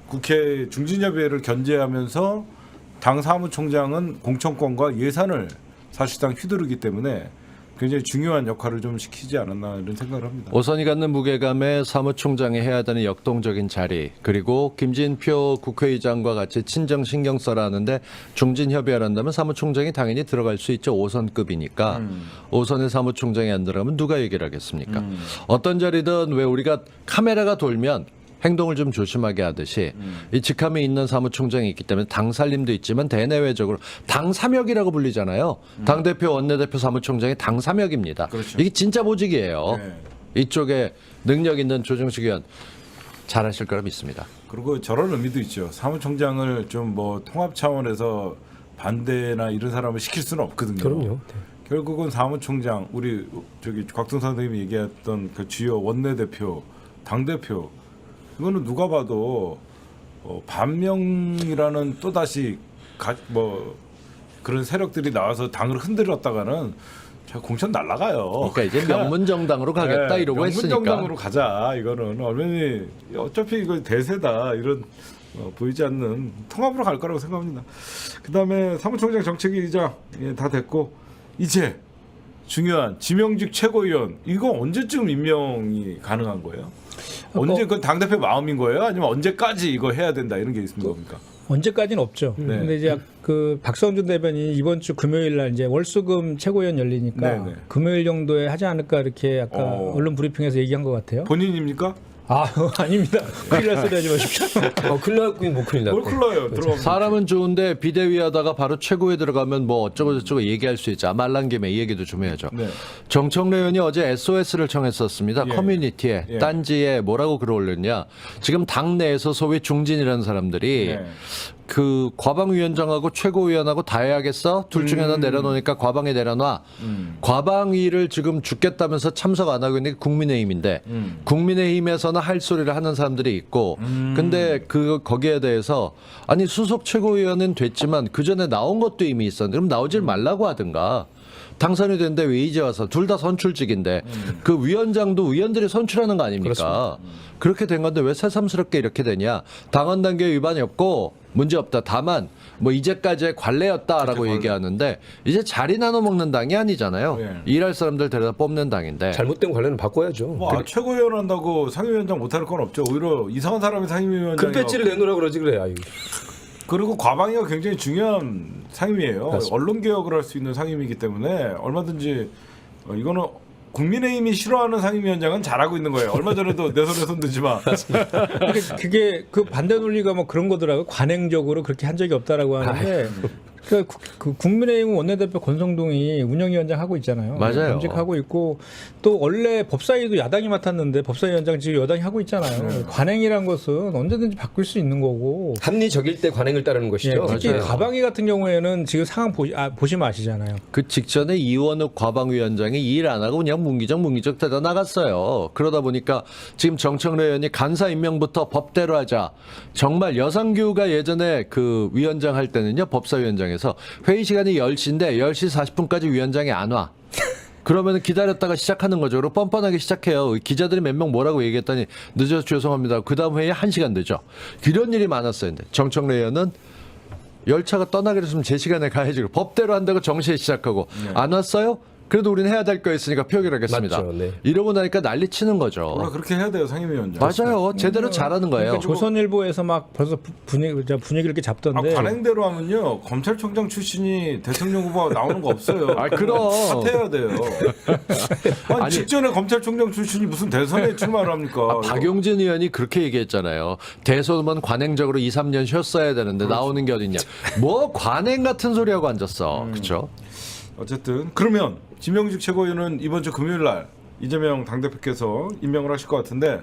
국회 중진협의회를 견제하면서 당 사무총장은 공천권과 예산을 사실상 휘두르기 때문에 굉장히 중요한 역할을 좀 시키지 않았나 이런 생각을 합니다. 오선이 갖는 무게감에 사무총장이 해야 되는 역동적인 자리, 그리고 김진표 국회의장과 같이 친정 신경 써라 하는데 중진협의를 한다면 사무총장이 당연히 들어갈 수 있죠. 5선급이니까. 5선의 사무총장이 안 들어가면 누가 얘기를 하겠습니까? 어떤 자리든 왜 우리가 카메라가 돌면 행동을 좀 조심하게 하듯이 이 직함에 있는 사무총장이 있기 때문에 당 살림도 있지만 대내외적으로 당 사역이라고 불리잖아요. 당대표, 원내대표, 사무총장이 당 사역입니다. 그렇죠. 이게 진짜 보직이에요. 네. 이쪽에 능력 있는 조정식 의원 잘하실 거라 믿습니다. 그리고 저런 의미도 있죠. 사무총장을 좀 뭐 통합 차원에서 반대나 이런 사람을 시킬 수는 없거든요. 그럼요. 결국은 사무총장 우리 저기 곽동선 선생님이 얘기했던 그 주요 원내대표, 당대표 이거는 누가 봐도 반명이라는 또 다시 뭐 그런 세력들이 나와서 당을 흔들었다가는 공천 날라가요. 그러니까 이제 명문정당으로 가겠다 네, 이러고 했으니까. 명문정당으로 가자. 이거는 얼마니 어차피 이거 대세다 이런 보이지 않는 통합으로 갈 거라고 생각합니다. 그다음에 사무총장 정책위의장 다 됐고 이제 중요한 지명직 최고위원 이거 언제쯤 임명이 가능한 거예요? 언제 그 당대표 마음인 거예요? 아니면 언제까지 이거 해야 된다 이런 게 있는 겁니까? 언제까지는 없죠. 네. 근데 이제 그 박성준 대변인이 이번 주 금요일 날 이제 월수금 최고위원 열리니까 네네. 금요일 정도에 하지 않을까 이렇게 아까 언론 브리핑에서 얘기한 것 같아요. 본인입니까? 아 아닙니다. 큰일 날 소리 하지 마십시오. 큰일 났긴 뭐 큰일 뭘 났고. 클러요? 들어가면 사람은 좋은데 비대위 하다가 바로 최고에 들어가면 뭐 어쩌고 저쩌고 얘기할 수 있죠. 말란 김에 이 얘기도 좀 해야죠. 네. 정청래 의원이 어제 SOS를 청했었습니다. 예. 커뮤니티에 예. 딴지에 뭐라고 글을 올렸냐. 지금 당내에서 소위 중진이라는 사람들이 네. 그 과방위원장하고 최고위원하고 다 해야겠어? 둘 중에 하나 내려놓으니까 과방에 내려놔. 과방위를 지금 죽겠다면서 참석 안 하고 있는 게 국민의힘인데 국민의힘에서는 할 소리를 하는 사람들이 있고 근데 거기에 대해서 아니 수석 최고위원은 됐지만 그 전에 나온 것도 이미 있었는데 그럼 나오질 말라고 하든가. 당선이 됐는데 왜 이제 와서 둘 다 선출직인데 그 위원장도 위원들이 선출하는 거 아닙니까? 그렇게 된 건데 왜 새삼스럽게 이렇게 되냐? 당헌 단계 위반이 없고 문제 없다. 다만 뭐 이제까지의 관례였다라고 얘기하는데 이제 자리 나눠 먹는 당이 아니잖아요. 네. 일할 사람들 데려다 뽑는 당인데. 잘못된 관례는 바꿔야죠. 뭐 최고위원 한다고 상임위원장 못할 건 없죠. 오히려 이상한 사람이 상임위원장. 그 배지를 내놓으라 그러지 그래. 아유. 그리고 과방위가 굉장히 중요한 상임위예요. 맞습니다. 언론 개혁을 할 수 있는 상임위이기 때문에 얼마든지 이거는 국민의힘이 싫어하는 상임위원장은 잘하고 있는 거예요. 얼마 전에도 내 손에 손 대지 마. 그게 그 반대 논리가 뭐 그런 거더라고요. 관행적으로 그렇게 한 적이 없다라고 하는데 그 국민의힘 원내대표 권성동이 운영위원장 하고 있잖아요. 맞아요. 겸직하고 있고 또 원래 법사위도 야당이 맡았는데 법사위원장 지금 여당이 하고 있잖아요. 관행이란 것은 언제든지 바꿀 수 있는 거고. 합리적일 때 관행을 따르는 예, 것이죠. 특히 맞아요. 가방위 같은 경우에는 지금 상황 보시면 아시잖아요. 그 직전에 이원욱 과방위원장이 일 안 하고 그냥 문기적 대다 나갔어요. 그러다 보니까 지금 정청래 의원이 간사 임명부터 법대로 하자. 정말 여상규가 예전에 그 위원장 할 때는요. 법사위원장에서 회의 시간이 10시인데 10시 40분까지 위원장이 안 와. 그러면 기다렸다가 시작하는 거죠. 그리고 뻔뻔하게 시작해요. 기자들이 몇 명 뭐라고 얘기했더니 늦어서 죄송합니다. 그 다음 회의 1시간 늦어. 이런 일이 많았어요. 근데 정청래 의원은 열차가 떠나기로 했으면 제 시간에 가야지. 법대로 한다고 정시에 시작하고 안 왔어요? 그래도 우리는 해야 될 거 있으니까 표결하겠습니다. 맞죠, 네. 이러고 나니까 난리 치는 거죠. 원래 그렇게 해야 돼요, 상임위원장. 맞아요. 제대로 잘하는 거예요. 그러니까 조선일보에서 막 벌써 분위기 이렇게 잡던데. 관행대로 하면요, 검찰총장 출신이 대통령 후보가 나오는 거 없어요. 아, 그럼. 사퇴해야 돼요. 아니, 직전에 검찰총장 출신이 무슨 대선에 출마를 합니까? 박용진 의원이 그렇게 얘기했잖아요. 대선은 관행적으로 2, 3년 쉬었어야 되는데 나오는 게 어딨냐. 뭐 관행 같은 소리하고 앉았어. 그렇죠? 어쨌든 그러면 김명직 최고위원은 이번 주 금요일 날 이재명 당대표께서 임명을 하실 것 같은데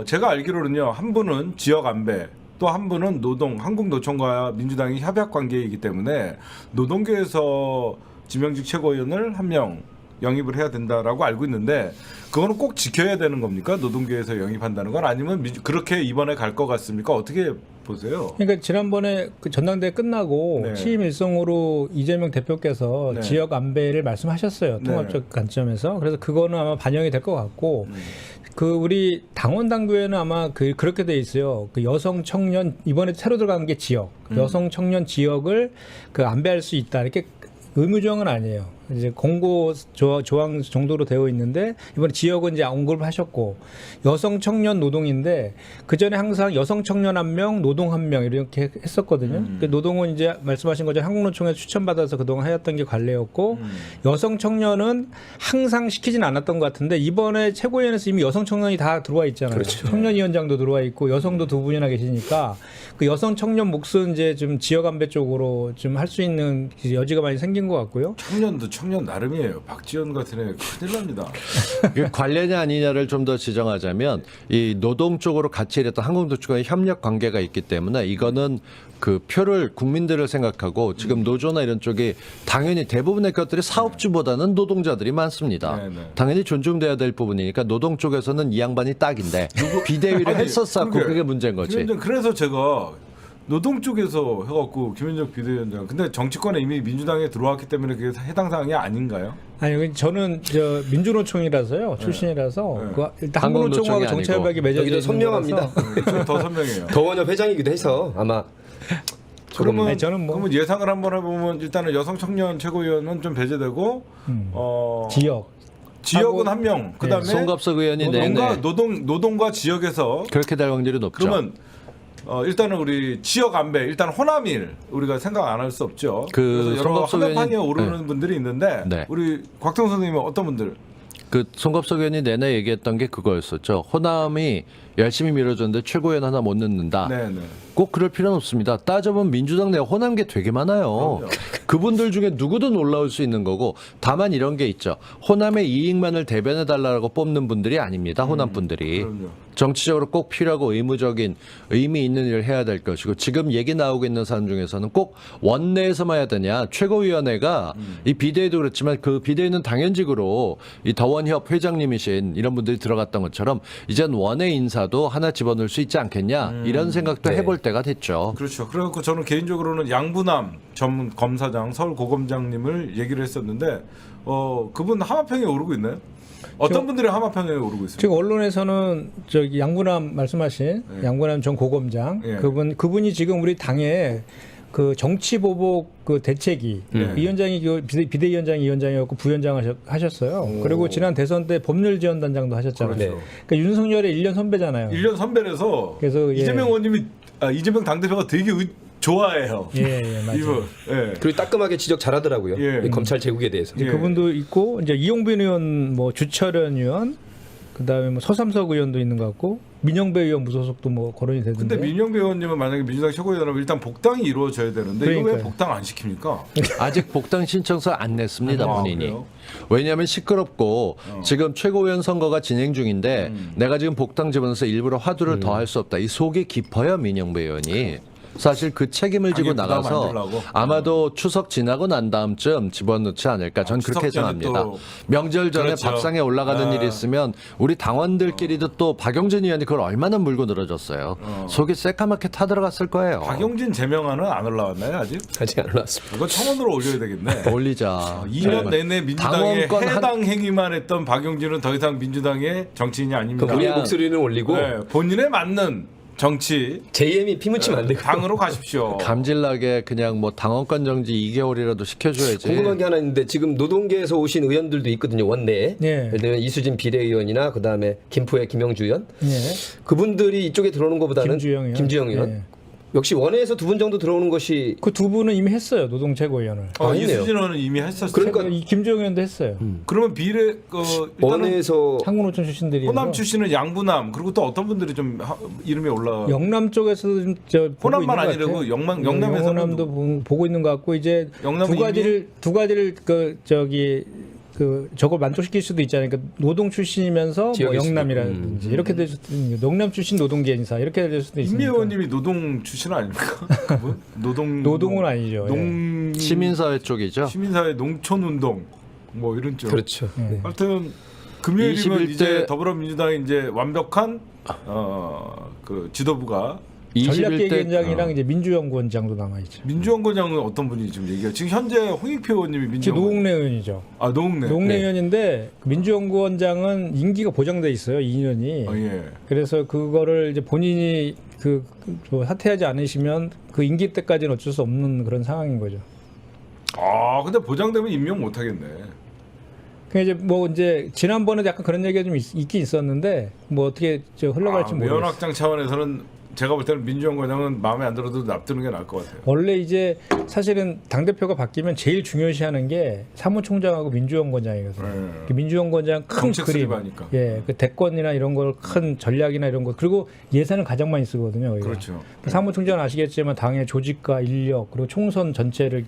제가 알기로는요, 한 분은 지역 안배, 또 한 분은 노동, 한국노총과 민주당이 협약 관계이기 때문에 노동계에서 김명직 최고위원을 한 명 영입을 해야 된다라고 알고 있는데, 그거는 꼭 지켜야 되는 겁니까? 노동계에서 영입한다는 건, 아니면 그렇게 이번에 갈 것 같습니까? 어떻게 보세요? 그러니까 지난번에 그 전당대회 끝나고 네. 취임 일성으로 이재명 대표께서 네. 지역 안배를 말씀하셨어요. 통합적 관점에서. 그래서 그거는 아마 반영이 될 것 같고, 그 우리 당원 당규에는 아마 그렇게 돼 있어요. 그 여성 청년, 이번에 새로 들어간 게 지역, 여성 청년 지역을 그 안배할 수 있다, 이렇게 의무조항은 아니에요. 이제 공고 조항 정도로 되어 있는데, 이번에 지역은 이제 언급을 하셨고, 여성 청년 노동인데 그 전에 항상 여성 청년 1명, 노동 1명 이렇게 했었거든요. 그 노동은 이제 말씀하신 것처럼 한국노총에서 추천받아서 그동안 해왔던 게 관례였고, 여성 청년은 항상 시키진 않았던 것 같은데, 이번에 최고위원회에서 이미 여성 청년이 다 들어와 있잖아요. 그렇죠. 청년위원장도 들어와 있고 여성도 2분이나 계시니까 그 여성 청년 몫은 이제 좀 지역 안배 쪽으로 좀 할 수 있는 여지가 많이 생긴 것 같고요. 청년도 청년 나름이에요. 박지원 같은 애 큰일 납니다. 그 관례냐 아니냐를 좀 더 지정하자면, 이 노동 쪽으로 같이 일했던 한국노총과의 협력 관계가 있기 때문에 이거는 그 표를 국민들을 생각하고, 지금 노조나 이런 쪽이 당연히 대부분의 것들이 사업주보다는 노동자들이 많습니다. 네, 네. 당연히 존중돼야 될 부분이니까 노동 쪽에서는 이 양반이 딱인데 비대위를 했었었고 그게 문제인 거지. 김현정, 그래서 제가 노동 쪽에서 해갖고 김현정 비대위원장. 근데 정치권에 이미 민주당에 들어왔기 때문에 그게 해당 사항이 아닌가요? 아니, 저는 민주노총이라서요, 출신이라서 네. 그 일단 한국노총이 한국노총하고 정치협약이 맺어져 여기도 있는 선명합니다. 거라서. 저는 더 선명해요. 더원협 회장이기도 해서 아마 그러면 아니, 저는 뭐- 그러면 예상을 한번 해보면, 일단은 여성 청년 최고위원은 좀 배제되고 지역은 하고- 한 명. 그다음에 송갑석 의원이 내내 노동과 지역에서 그렇게 될 확률이 높죠. 그러면 일단은 우리 지역 안배, 일단 호남일 우리가 생각 안 할 수 없죠. 그 그래서 여러 송갑석 화면판에 의원이- 오르는 네. 분들이 있는데 네. 우리 곽태웅 선생님은 어떤 분들? 그 송갑석 의원이 내내 얘기했던 게 그거였었죠. 호남이 열심히 밀어줬는데 최고위원 하나 못 넣는다. 네네. 꼭 그럴 필요는 없습니다. 따져보면 민주당 내 호남계 되게 많아요. 그분들 중에 누구든 올라올 수 있는 거고, 다만 이런 게 있죠. 호남의 이익만을 대변해달라고 뽑는 분들이 아닙니다. 호남 분들이. 그럼요. 정치적으로 꼭 필요하고 의무적인 의미 있는 일을 해야 될 것이고, 지금 얘기 나오고 있는 사람 중에서는 꼭 원내에서만 해야 되냐. 최고위원회가 이 비대위도 그렇지만 그 비대위는 당연직으로 이 더원협 회장님이신 이런 분들이 들어갔던 것처럼 이젠 원외 인사도 하나 집어넣을 수 있지 않겠냐. 이런 생각도 네. 해볼 때가 됐죠. 그렇죠. 그래갖고 저는 개인적으로는 양부남 전 검사장, 서울고검장님을 얘기를 했었는데 그분 하마평에 오르고 있나요? 어떤 분들이 하마평에 오르고 있습니까? 지금 언론에서는 저기 양구남 말씀하신 양구남 전 고검장 예. 그분이 지금 우리 당에 그 정치보복 그 대책위 위원장이 비대위원장이 위원장이었고 부위원장 하셨어요. 그리고 지난 대선 때 법률지원단장도 하셨잖아요. 그렇죠. 그러니까 윤석열의 1년 선배잖아요. 1년 선배라서 그래서, 예. 이재명 의원님이 이재명 당대표가 되게 좋아해요. 예, 맞아요. 이분. 예. 그리고 따끔하게 지적 잘하더라고요. 예. 이 검찰 제국에 대해서. 이제 예. 그분도 있고 이제 이용빈 의원, 뭐 주철현 의원, 그다음에 뭐 서삼석 의원도 있는 것 같고 민영배 의원 무소속도 뭐 거론이 되던데. 근데 민영배 의원님은 만약에 민주당 최고위원이라면 일단 복당이 이루어져야 되는데 이거 왜 그러니까요. 복당 안 시킵니까? 아직 복당 신청서 안 냈습니다, 아, 본인이. 그래요? 왜냐하면 시끄럽고 지금 최고위원 선거가 진행 중인데 내가 지금 복당 집어넣어서 일부러 화두를 더 할 수 없다. 이 속이 깊어요, 민영배 의원이. 사실 그 책임을 지고 당에 부담 안 나가서 주려고? 아마도 추석 지나고 난 다음쯤 집어넣지 않을까. 전 그렇게 추석 전에 생각합니다. 또- 명절 전에 그렇죠. 밥상에 올라가는 일이 있으면 우리 당원들끼리도 또 박용진 의원이 그걸 얼마나 물고 늘어졌어요. 속이 새까맣게 타들어갔을 거예요. 박용진 제명안은 안 올라왔나요 아직? 아직 안 올라왔습니다. 이거 청원으로 올려야 되겠네. 올리자. 2년 내내 민주당에 당원권 해당 행위만 했던 박용진은 더 이상 민주당의 정치인이 아닙니다. 그럼 본인 그냥- 목소리는 올리고 네, 본인에 맞는 정치 JM이 피묻히면 안 되고. 당으로 가십시오. 감질나게 그냥 뭐 당원권 정지 2개월이라도 시켜줘야지. 궁금한 게 하나 있는데 지금 노동계에서 오신 의원들도 있거든요. 원내에. 네. 예를 들면 이수진 비례의원이나 그다음에 김포의 김영주 의원. 예. 그분들이 이쪽에 들어오는 것보다는 김주영 의원. 의원. 예. 역시 원내에서 두 분 정도 들어오는 것이 그 두 분은 이미 했어요. 노동 최고위원을. 했네요. 이수진 의원은 이미 했었어요. 그러니까 이 김주영 의원도 했어요. 그러면 일단은 원내에서 창군호촌 출신들이. 호남 출신은 양부남 그리고 또 어떤 분들이 좀 이름이 올라. 영남 쪽에서도 좀 보고 호남만 있는 것 아니라고 같아요. 영남에서는 영남도 보고 있는 것 같고 이제 영남은 두 가지를 저걸 만족시킬 수도 있잖아요. 그러니까 노동 출신이면서 뭐 지역일 수도 영남이라든지 이렇게 될 수도 있는 거예요. 영남 출신 노동계 인사 이렇게 될 수도 임미 있으니까. 의원님이 노동 출신 아닙니까? 그분? 노동은 아니죠. 예. 시민사회 쪽이죠. 시민사회 농촌운동 뭐 이런 쪽. 그렇죠. 네. 하여튼 금요일이면 21대 이제 더불어민주당이 이제 완벽한 그 지도부가 전략계획위원장이랑 이제 민주연구원장도 남아 있죠. 민주연구원장은 어떤 분이 지금 얘기해요? 지금 현재 홍익표 의원님이 지금 민주연구원. 노웅래 의원이죠. 아 노웅래. 노웅래 네. 의원인데 그 민주연구원장은 임기가 보장돼 있어요. 2년이. 예. 그래서 그거를 이제 본인이 사퇴하지 않으시면 그 임기 때까지는 어쩔 수 없는 그런 상황인 거죠. 아 근데 보장되면 임명 못 하겠네. 그 이제 지난번에 약간 그런 얘기가 좀 있긴 있었는데 뭐 어떻게 흘러갈지 모르겠어요. 매연확장 차원에서는 제가 볼 때는 민주연구원장은 마음에 안 들어도 납두는 게 나을 것 같아요. 원래 이제 사실은 당 대표가 바뀌면 제일 중요시하는 게 사무총장하고 민주연구원장이거든요. 네. 그 민주연구원장 큰 정책 그림, 수립하니까. 그 대권이나 이런 걸 큰 전략이나 이런 거 그리고 예산을 가장 많이 쓰거든요. 거기가. 그렇죠. 사무총장은 아시겠지만 당의 조직과 인력 그리고 총선 전체를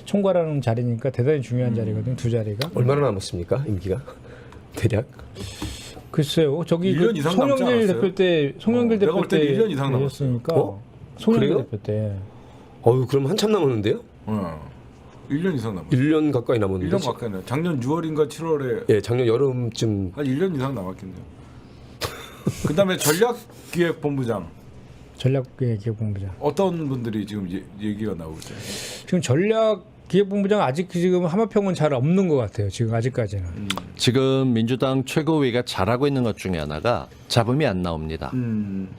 총괄하는 자리니까 대단히 중요한 자리거든요. 두 자리가. 얼마나 남았습니까? 임기가? 대략? 글쎄요. 저기 1년 이상 남지 송영길 않았어요? 대표 때 송영길 내가 대표 볼 때는 때 1년 이상 남았어요. 되셨으니까 그래요? 송영길 대표 때 그럼 한참 남았는데요? 1년 이상 남았어요. 1년 가까이 남았는데. 1년 가까이 나. 작년 6월인가 7월에 예, 작년 여름쯤. 한 1년 이상 남았겠네요. 그다음에 전략기획본부장 전략기획본부장. 어떤 분들이 지금 얘기가 나오고 있어요. 지금 전략기획본부장 아직 지금 하마평은 잘 없는 것 같아요. 지금 아직까지는. 지금 민주당 최고위가 잘하고 있는 것 중에 하나가 잡음이 안 나옵니다.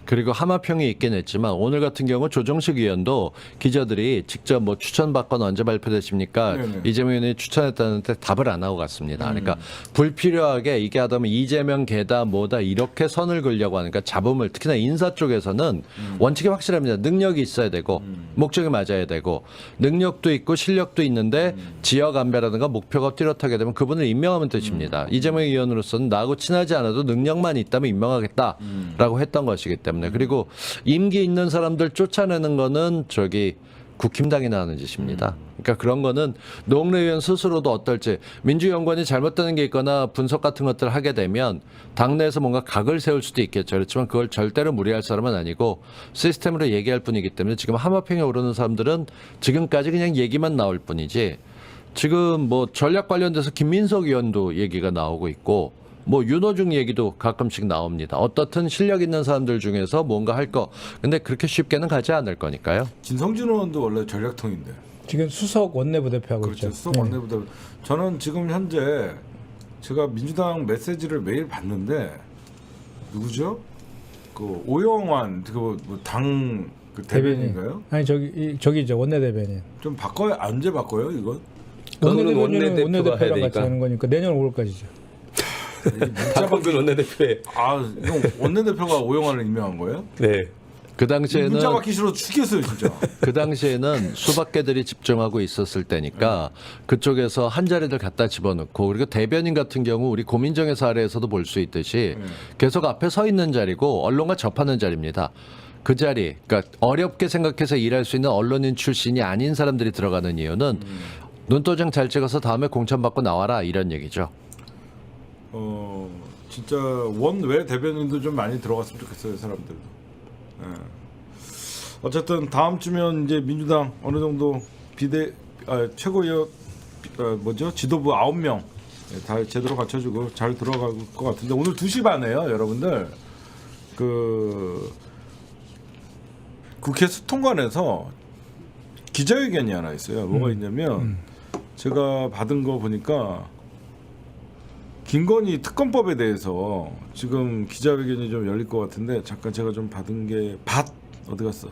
그리고 하마평이 있긴 했지만 오늘 같은 경우 조정식 의원도 기자들이 직접 뭐 추천받거나 언제 발표되십니까? 네네. 이재명 의원이 추천했다는데 답을 안 하고 갔습니다. 그러니까 불필요하게 이게 하다 보면 이재명 개다 뭐다 이렇게 선을 그으려고 하니까 잡음을 특히나 인사 쪽에서는 원칙이 확실합니다. 능력이 있어야 되고 목적이 맞아야 되고 능력도 있고 실력도 있는데 지역 안배라든가 목표가 뚜렷하게 되면 그분을 임명하면 되십니다. 이재명 의원으로서는 나하고 친하지 않아도 능력만 있다면 임명하겠다라고 했던 것이기 때문에 그리고 임기 있는 사람들 쫓아내는 거는 국힘당이나 하는 짓입니다. 그러니까 그런 거는 노웅래 의원 스스로도 어떨지 민주연구원이 잘못되는 게 있거나 분석 같은 것들을 하게 되면 당내에서 뭔가 각을 세울 수도 있겠죠. 그렇지만 그걸 절대로 무리할 사람은 아니고 시스템으로 얘기할 뿐이기 때문에 지금 하마평에 오르는 사람들은 지금까지 그냥 얘기만 나올 뿐이지 지금 뭐 전략 관련돼서 김민석 의원도 얘기가 나오고 있고 뭐 윤호중 얘기도 가끔씩 나옵니다. 어떻든 실력 있는 사람들 중에서 뭔가 할 거. 근데 그렇게 쉽게는 가지 않을 거니까요. 진성준 의원도 원래 전략통인데. 지금 수석 원내부대표하고 그렇죠. 있죠. 수석 원내부대. 저는 지금 현재 제가 민주당 메시지를 매일 봤는데 누구죠? 그 오영환 당 대변인인가요? 아니 저기죠 원내 대변인. 좀 바꿔요? 언제 바꿔요 이건? 그거는 원내대변인은 원내대표가 해야 원내대표랑 같이 되니까. 하는 거니까 내년 5월까지죠. 박범근 원내대표의. 이건 원내대표가 오영환을 임명한 거예요? 네. 그 당시에는 문자 받기 싫어 죽겠어요 진짜. 그 당시에는 수박 개들이 집중하고 있었을 때니까 그쪽에서 한 자리를 갖다 집어넣고 그리고 대변인 같은 경우 우리 고민정의 사례에서도 볼 수 있듯이 계속 앞에 서 있는 자리고 언론과 접하는 자리입니다. 그 자리, 그러니까 어렵게 생각해서 일할 수 있는 언론인 출신이 아닌 사람들이 들어가는 이유는 눈도장 잘 찍어서 다음에 공천 받고 나와라 이런 얘기죠. 진짜 원외 대변인도 좀 많이 들어갔으면 좋겠어요 사람들도. 예. 어쨌든 다음 주면 이제 민주당 어느 정도 최고위원 지도부 9명 다 제대로 갖춰주고 잘 들어갈 것 같은데 오늘 2시 반에요 여러분들 그 국회 수통관에서 기자회견이 하나 있어요. 뭐가 있냐면 제가 받은 거 보니까 김건희 특검법에 대해서 지금 기자회견이 좀 열릴 것 같은데 잠깐 제가 좀 받은 게 어디 갔어?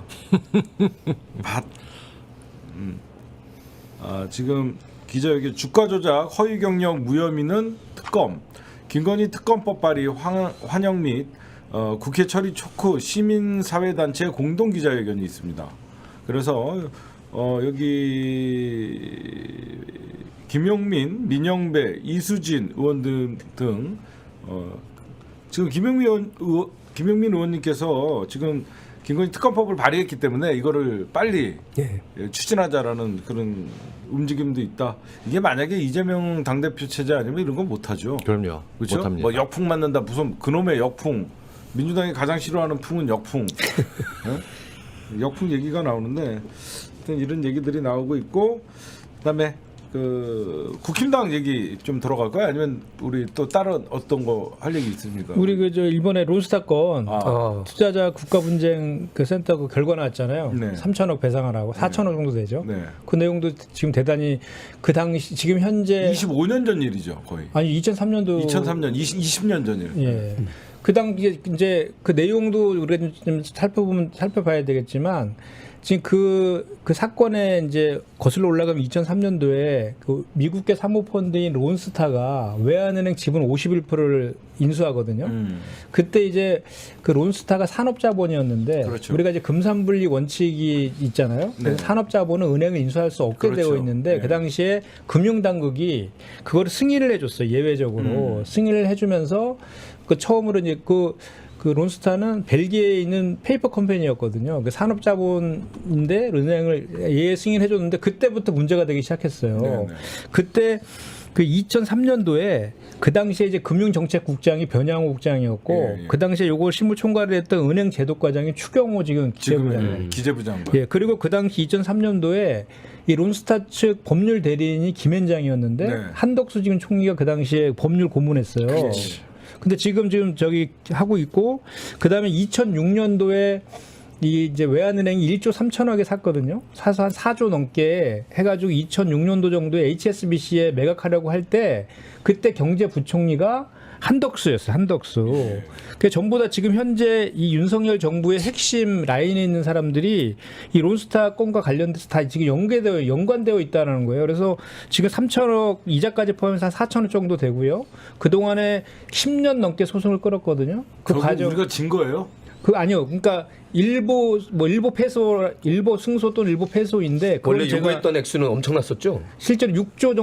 지금 기자회견 주가 조작 허위 경력 무혐의는 특검 김건희 특검법 발의 환영 및 국회 처리 촉구 시민사회단체 공동 기자회견이 있습니다. 그래서 여기 김용민, 민영배, 이수진 의원들 등 지금 김용민 의원님께서 지금 김건희 특검법을 발의했기 때문에 이거를 빨리 예. 추진하자라는 그런 움직임도 있다. 이게 만약에 이재명 당대표 체제 아니면 이런 건 못하죠. 그럼요. 그렇죠? 못합니다. 뭐 역풍 맞는다 무슨 그놈의 역풍. 민주당이 가장 싫어하는 풍은 역풍. 예? 역풍 얘기가 나오는데 하여튼 이런 얘기들이 나오고 있고 그다음에 그 국힘당 얘기 좀 들어갈까요? 아니면 우리 또 다른 어떤 거 할 얘기 있습니까? 우리 저 일본의 론스타 건 아. 투자자 국가 분쟁 그 센터 그 결과 나왔잖아요. 네. 3천억 배상하라고 4천억 정도 되죠. 네. 그 내용도 지금 대단히 그 당시 지금 현재 25년 전 일이죠, 거의. 아니 2003년도 2003년, 20년 전 일. 예. 그 당시에 이제 그 내용도 우리가 좀 살펴봐야 되겠지만 지금 그 사건에 이제 거슬러 올라가면 2003년도에 그 미국계 사모펀드인 론스타가 외환은행 지분 51%를 인수하거든요. 그때 이제 그 론스타가 산업자본이었는데 그렇죠. 우리가 이제 금산분리 원칙이 있잖아요. 그래서 네. 산업자본은 은행을 인수할 수 없게 그렇죠. 되어 있는데 네. 그 당시에 금융당국이 그거를 승인을 해줬어요. 예외적으로 승인을 해주면서 그 처음으로 이제 그 론스타는 벨기에에 있는 페이퍼 컴퍼니였거든요. 그 산업자본인데 은행을 예외 승인해줬는데 그때부터 문제가 되기 시작했어요. 네네. 그때 그 2003년도에 그 당시에 이제 금융정책국장이 변양호 국장이었고 예, 예. 그 당시에 요걸 실무총괄을 했던 은행제도과장이 추경호 지금 기재부장이에요. 지금 기재부 장관. 예, 그리고 그 당시 2003년도에 이 론스타 측 법률 대리인이 김앤장이었는데 네. 한덕수 지금 총리가 그 당시에 법률 고문했어요. 근데 지금 저기 하고 있고 그다음에 2006년도에 이 이제 외환은행이 1조 3천억에 샀거든요. 사서 한 4조 넘게 해가지고 2006년도 정도에 HSBC에 매각하려고 할 때 그때 경제부총리가 한덕수였어요. 한덕수. 그 전부 다 지금 현재 이 윤석열 정부의 핵심 라인에 있는 사람들이 이 론스타 건과 관련돼서 다 지금 연관되어 있다는 거예요. 그래서 지금 3천억 이자까지 포함해서 한 4천억 정도 되고요. 그 동안에 10년 넘게 소송을 끌었거든요. 그 결국 과정 우리가 진 거예요? 아니요. 그러니까 일부 패소, 일부 승소 또는 일부 패소인데 그걸 원래 제가 요구했던 액수는 엄청났었죠. 실제로 6조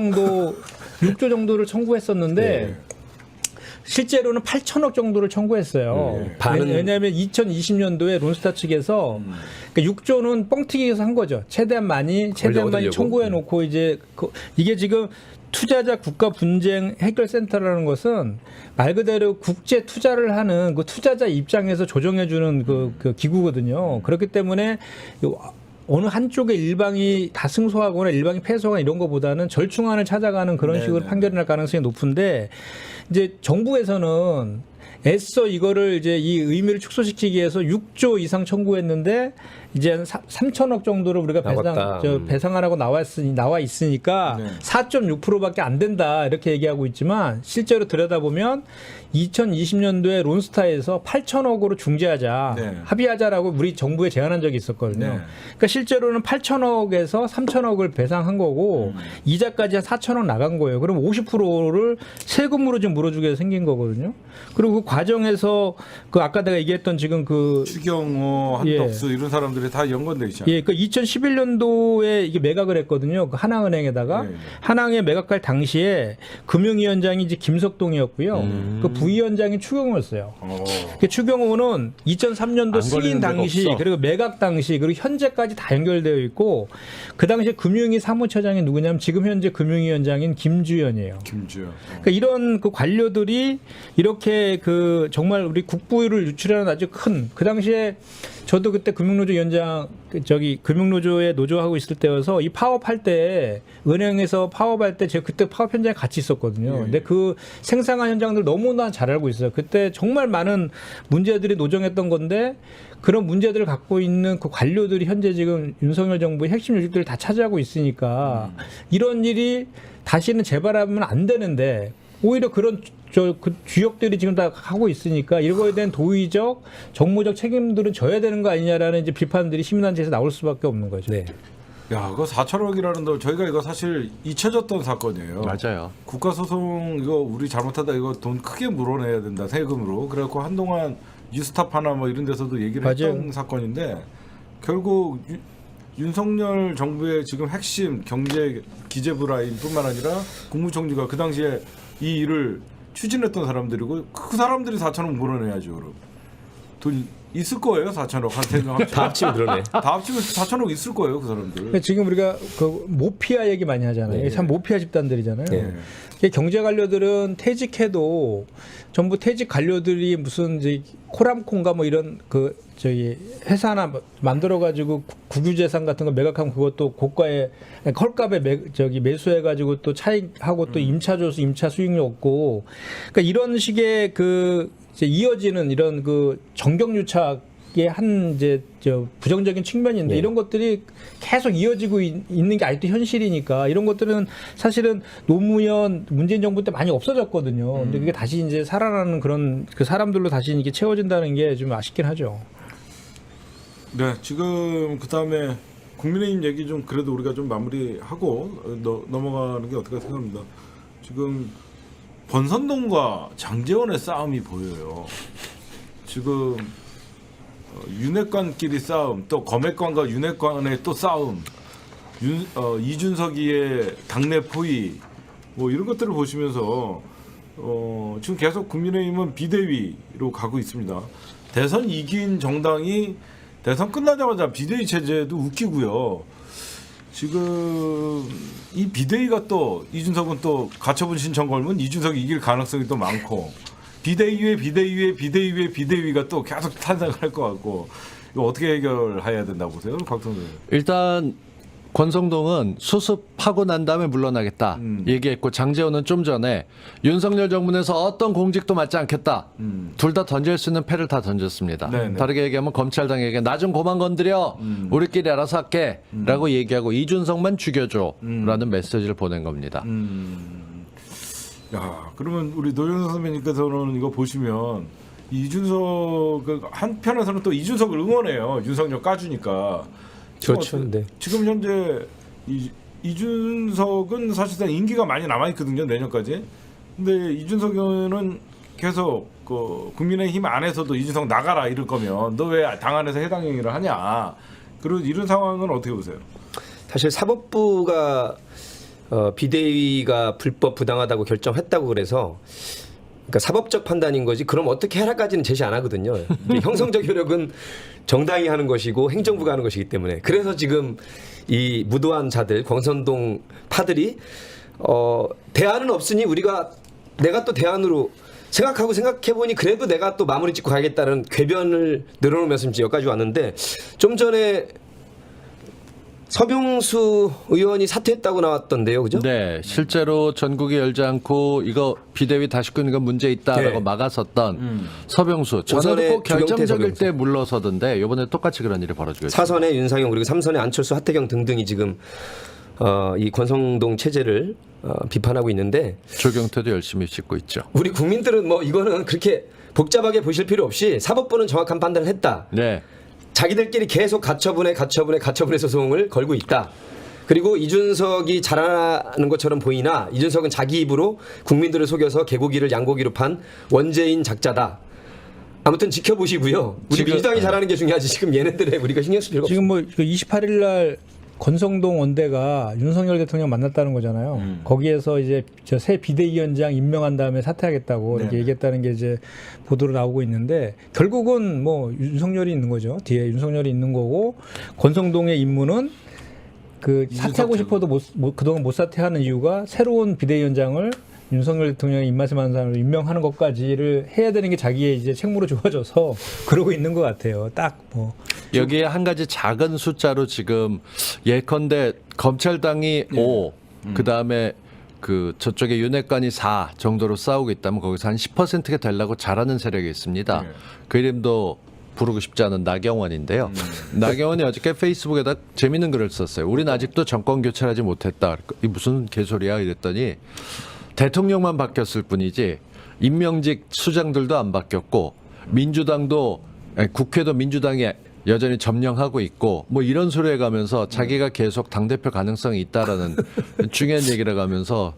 정도를 청구했었는데 네. 실제로는 8천억 정도를 청구했어요. 왜냐하면 2020년도에 론스타 측에서 그러니까 6조는 뻥튀기해서 한 거죠. 최대한 많이 얻으려고. 청구해 놓고 이제 이게 지금 투자자 국가 분쟁 해결 센터라는 것은 말 그대로 국제 투자를 하는 그 투자자 입장에서 조정해 주는 그 기구거든요. 그렇기 때문에 어느 한쪽의 일방이 다 승소하거나 일방이 패소하거나 이런 것보다는 절충안을 찾아가는 그런 식으로 네네. 판결이 날 가능성이 높은데 이제 정부에서는 애써 이거를 이제 이 의미를 축소시키기 위해서 6조 이상 청구했는데 이제 한 3천억 정도를 우리가 나왔다. 배상하라고 나와 있으니까 네. 4.6%밖에 안 된다 이렇게 얘기하고 있지만 실제로 들여다보면 2020년도에 론스타에서 8천억으로 중재하자 네. 합의하자라고 우리 정부에 제안한 적이 있었거든요. 네. 그러니까 실제로는 8천억에서 3천억을 배상한 거고 이자까지 한 4천억 나간 거예요. 그럼 50%를 세금으로 좀 물어주게 생긴 거거든요. 그리고 그 과정에서 그 아까 내가 얘기했던 지금 그 추경호, 한덕수 이런 사람들이 다 연관돼 있잖아요. 예, 그 2011년도에 이게 매각을 했거든요. 그 하나은행에다가 네. 하나은행에 매각할 당시에 금융위원장이 이제 김석동이었고요. 그 부위원장이 추경호였어요. 그 추경호는 2003년도 안 승인 걸리는 데가 당시 없어. 그리고 매각 당시 그리고 현재까지 다 연결되어 있고 그 당시에 금융위 사무처장이 누구냐면 지금 현재 금융위원장인 김주현이에요. 김주현. 그러니까 이런 그 관료들이 이렇게 그 정말 우리 국부를 유출하는 아주 큰 그 당시에 저도 그때 금융노조 위원장 금융노조에 노조하고 있을 때여서 이 파업할 때 은행에서 파업할 때 제가 그때 파업 현장에 같이 있었거든요. 근데 그 생생한 현장들 너무나 잘 알고 있어요. 그때 정말 많은 문제들이 노정했던 건데 그런 문제들을 갖고 있는 그 관료들이 현재 지금 윤석열 정부의 핵심 요직들을 다 차지하고 있으니까 이런 일이 다시는 재발하면 안 되는데 오히려 그런 그 주역들이 지금 다 하고 있으니까 이거에 대한 도의적, 정무적 책임들은 져야 되는 거 아니냐라는 이제 비판들이 시민단체에서 나올 수밖에 없는 거죠. 네. 야, 그거 4천억이라는 거 저희가 이거 사실 잊혀졌던 사건이에요. 맞아요. 국가소송 이거 우리 잘못하다 이거 돈 크게 물어내야 된다 세금으로. 그래갖고 한동안 뉴스타파나 뭐 이런 데서도 얘기를 맞아요. 했던 사건인데 결국 윤석열 정부의 지금 핵심 경제 기재부 라인뿐만 아니라 국무총리가 그 당시에 이 일을 추진했던 사람들이고 그 사람들이 4천억 물어내야죠. 그럼 돈 있을 거예요. 4천억 한테 다 합치면 그러네. 다 합치면 4천억 있을 거예요. 그 사람들. 근데 지금 우리가 그 모피아 얘기 많이 하잖아요. 이게 참 모피아 집단들이잖아요. 네. 이게 경제 관료들은 퇴직해도 전부 퇴직 관료들이 무슨 이제 코람콘가 뭐 이런 그 저기 회사 하나 만들어 가지고 국유재산 같은 거 매각하면 그것도 고가의 헐값에 매수해 가지고 또 차익하고 또 임차 줘서 임차 수익률 얻고 그러니까 이런 식의 그 이제 이어지는 이런 그 정경유착의 한 이제 저 부정적인 측면인데 네. 이런 것들이 계속 이어지고 있는 게 아직도 현실이니까 이런 것들은 사실은 노무현 문재인 정부 때 많이 없어졌거든요. 근데 그게 다시 이제 살아나는 그런 그 사람들로 다시 이게 채워진다는 게 좀 아쉽긴 하죠. 네, 지금 그 다음에 국민의힘 얘기 좀 그래도 우리가 좀 마무리하고 넘어가는 게 어떨까 생각합니다. 지금 권선동과 장제원의 싸움이 보여요. 지금 윤핵관끼리 싸움, 또 검핵관과 윤핵관의 또 싸움, 이준석이의 당내 포위, 뭐 이런 것들을 보시면서 지금 계속 국민의힘은 비대위로 가고 있습니다. 대선 이긴 정당이 대선 끝나자마자 비대위 체제도 웃기고요. 지금 이 비대위가 또 이준석은 또 가처분 신청 걸면 이준석이 이길 가능성이 또 많고 비대위의 비대위의 비대위의 비대위가 또 계속 탄생할 것 같고 이거 어떻게 해결해야 된다고 보세요, 곽성도? 일단 권성동은 수습하고 난 다음에 물러나겠다 얘기했고 장제원은 좀 전에 윤석열 정부 내에서 어떤 공직도 맡지 않겠다. 둘 다 던질 수 있는 패를 다 던졌습니다. 네네. 다르게 얘기하면 검찰당에게 나 좀 그만 건드려. 우리끼리 알아서 할게. 라고 얘기하고 이준석만 죽여줘. 라는 메시지를 보낸 겁니다. 야, 그러면 우리 노영석 선배님께서는 이거 보시면 이준석 한편에서는 또 이준석을 응원해요. 윤석열 까주니까. 그렇죠. 네. 지금 현재 이준석은 사실상 임기가 많이 남아 있거든요, 내년까지. 근데 이준석은 계속 그 국민의힘 안에서도 이준석 나가라 이럴 거면 너 왜 당 안에서 해당 행위를 하냐. 그리고 이런 상황은 어떻게 보세요? 사실 사법부가 비대위가 불법 부당하다고 결정했다고 그래서 그러니까 사법적 판단인 거지. 그럼 어떻게 해라까지는 제시 안 하거든요. 이게 형성적 효력은 정당이 하는 것이고 행정부가 하는 것이기 때문에. 그래서 지금 이 무도한 자들, 권선동 파들이 대안은 없으니 내가 또 대안으로 생각해보니 그래도 내가 또 마무리 짓고 가겠다는 궤변을 늘어놓으면서 이제 여기까지 왔는데 좀 전에 서병수 의원이 사퇴했다고 나왔던데요, 그죠? 네, 실제로 전국에 열지 않고 이거 비대위 다시 끄는 건 문제 있다라고 네. 막았었던 서병수. 오선의 전에도 꼭 주경태 결정적일 서병수. 때 물러서던데 이번에 똑같이 그런 일이 벌어지고 있습니다. 4선의 윤상용 그리고 3선의 안철수, 하태경 등등이 지금 이 권성동 체제를 비판하고 있는데 조경태도 열심히 씻고 있죠. 우리 국민들은 뭐 이거는 그렇게 복잡하게 보실 필요 없이 사법부는 정확한 판단을 했다. 네. 자기들끼리 계속 가처분의 소송을 걸고 있다. 그리고 이준석이 잘하는 것처럼 보이나 이준석은 자기 입으로 국민들을 속여서 개고기를 양고기로 판 원죄인 작자다. 아무튼 지켜보시고요. 우리 지금- 민주당이 잘하는 게 중요하지 지금 얘네들의 우리가 신경 쓸 필요가 지금 뭐 28일 날 권성동 원대가 윤석열 대통령 만났다는 거잖아요. 거기에서 이제 저 새 비대위원장 임명한 다음에 사퇴하겠다고 이렇게 네. 얘기했다는 게 이제 보도로 나오고 있는데 결국은 뭐 윤석열이 있는 거죠. 뒤에 윤석열이 있는 거고 권성동의 임무는 그 사퇴하고 싶어도 그동안 못 사퇴하는 이유가 새로운 비대위원장을 윤석열 대통령의 입맛에 맞는 사람을 임명하는 것까지를 해야 되는 게 자기의 이제 책무로 주어져서 그러고 있는 것 같아요. 딱 뭐. 여기에 한 가지 작은 숫자로 지금 예컨대 검찰당이 5, 그 다음에 그 저쪽에 윤핵관이 4 정도로 싸우고 있다면 거기서 한 10%가 되려고 잘하는 세력이 있습니다. 네. 그 이름도 부르고 싶지 않은 나경원인데요. 나경원이 어저께 페이스북에다 재밌는 글을 썼어요. 우린 아직도 정권 교체를 하지 못했다. 이 무슨 개소리야 이랬더니 대통령만 바뀌었을 뿐이지 임명직 수장들도 안 바뀌었고 민주당도 국회도 민주당이 여전히 점령하고 있고 뭐 이런 소리 해가면서 자기가 계속 당대표 가능성이 있다라는 중요한 얘기를 하면서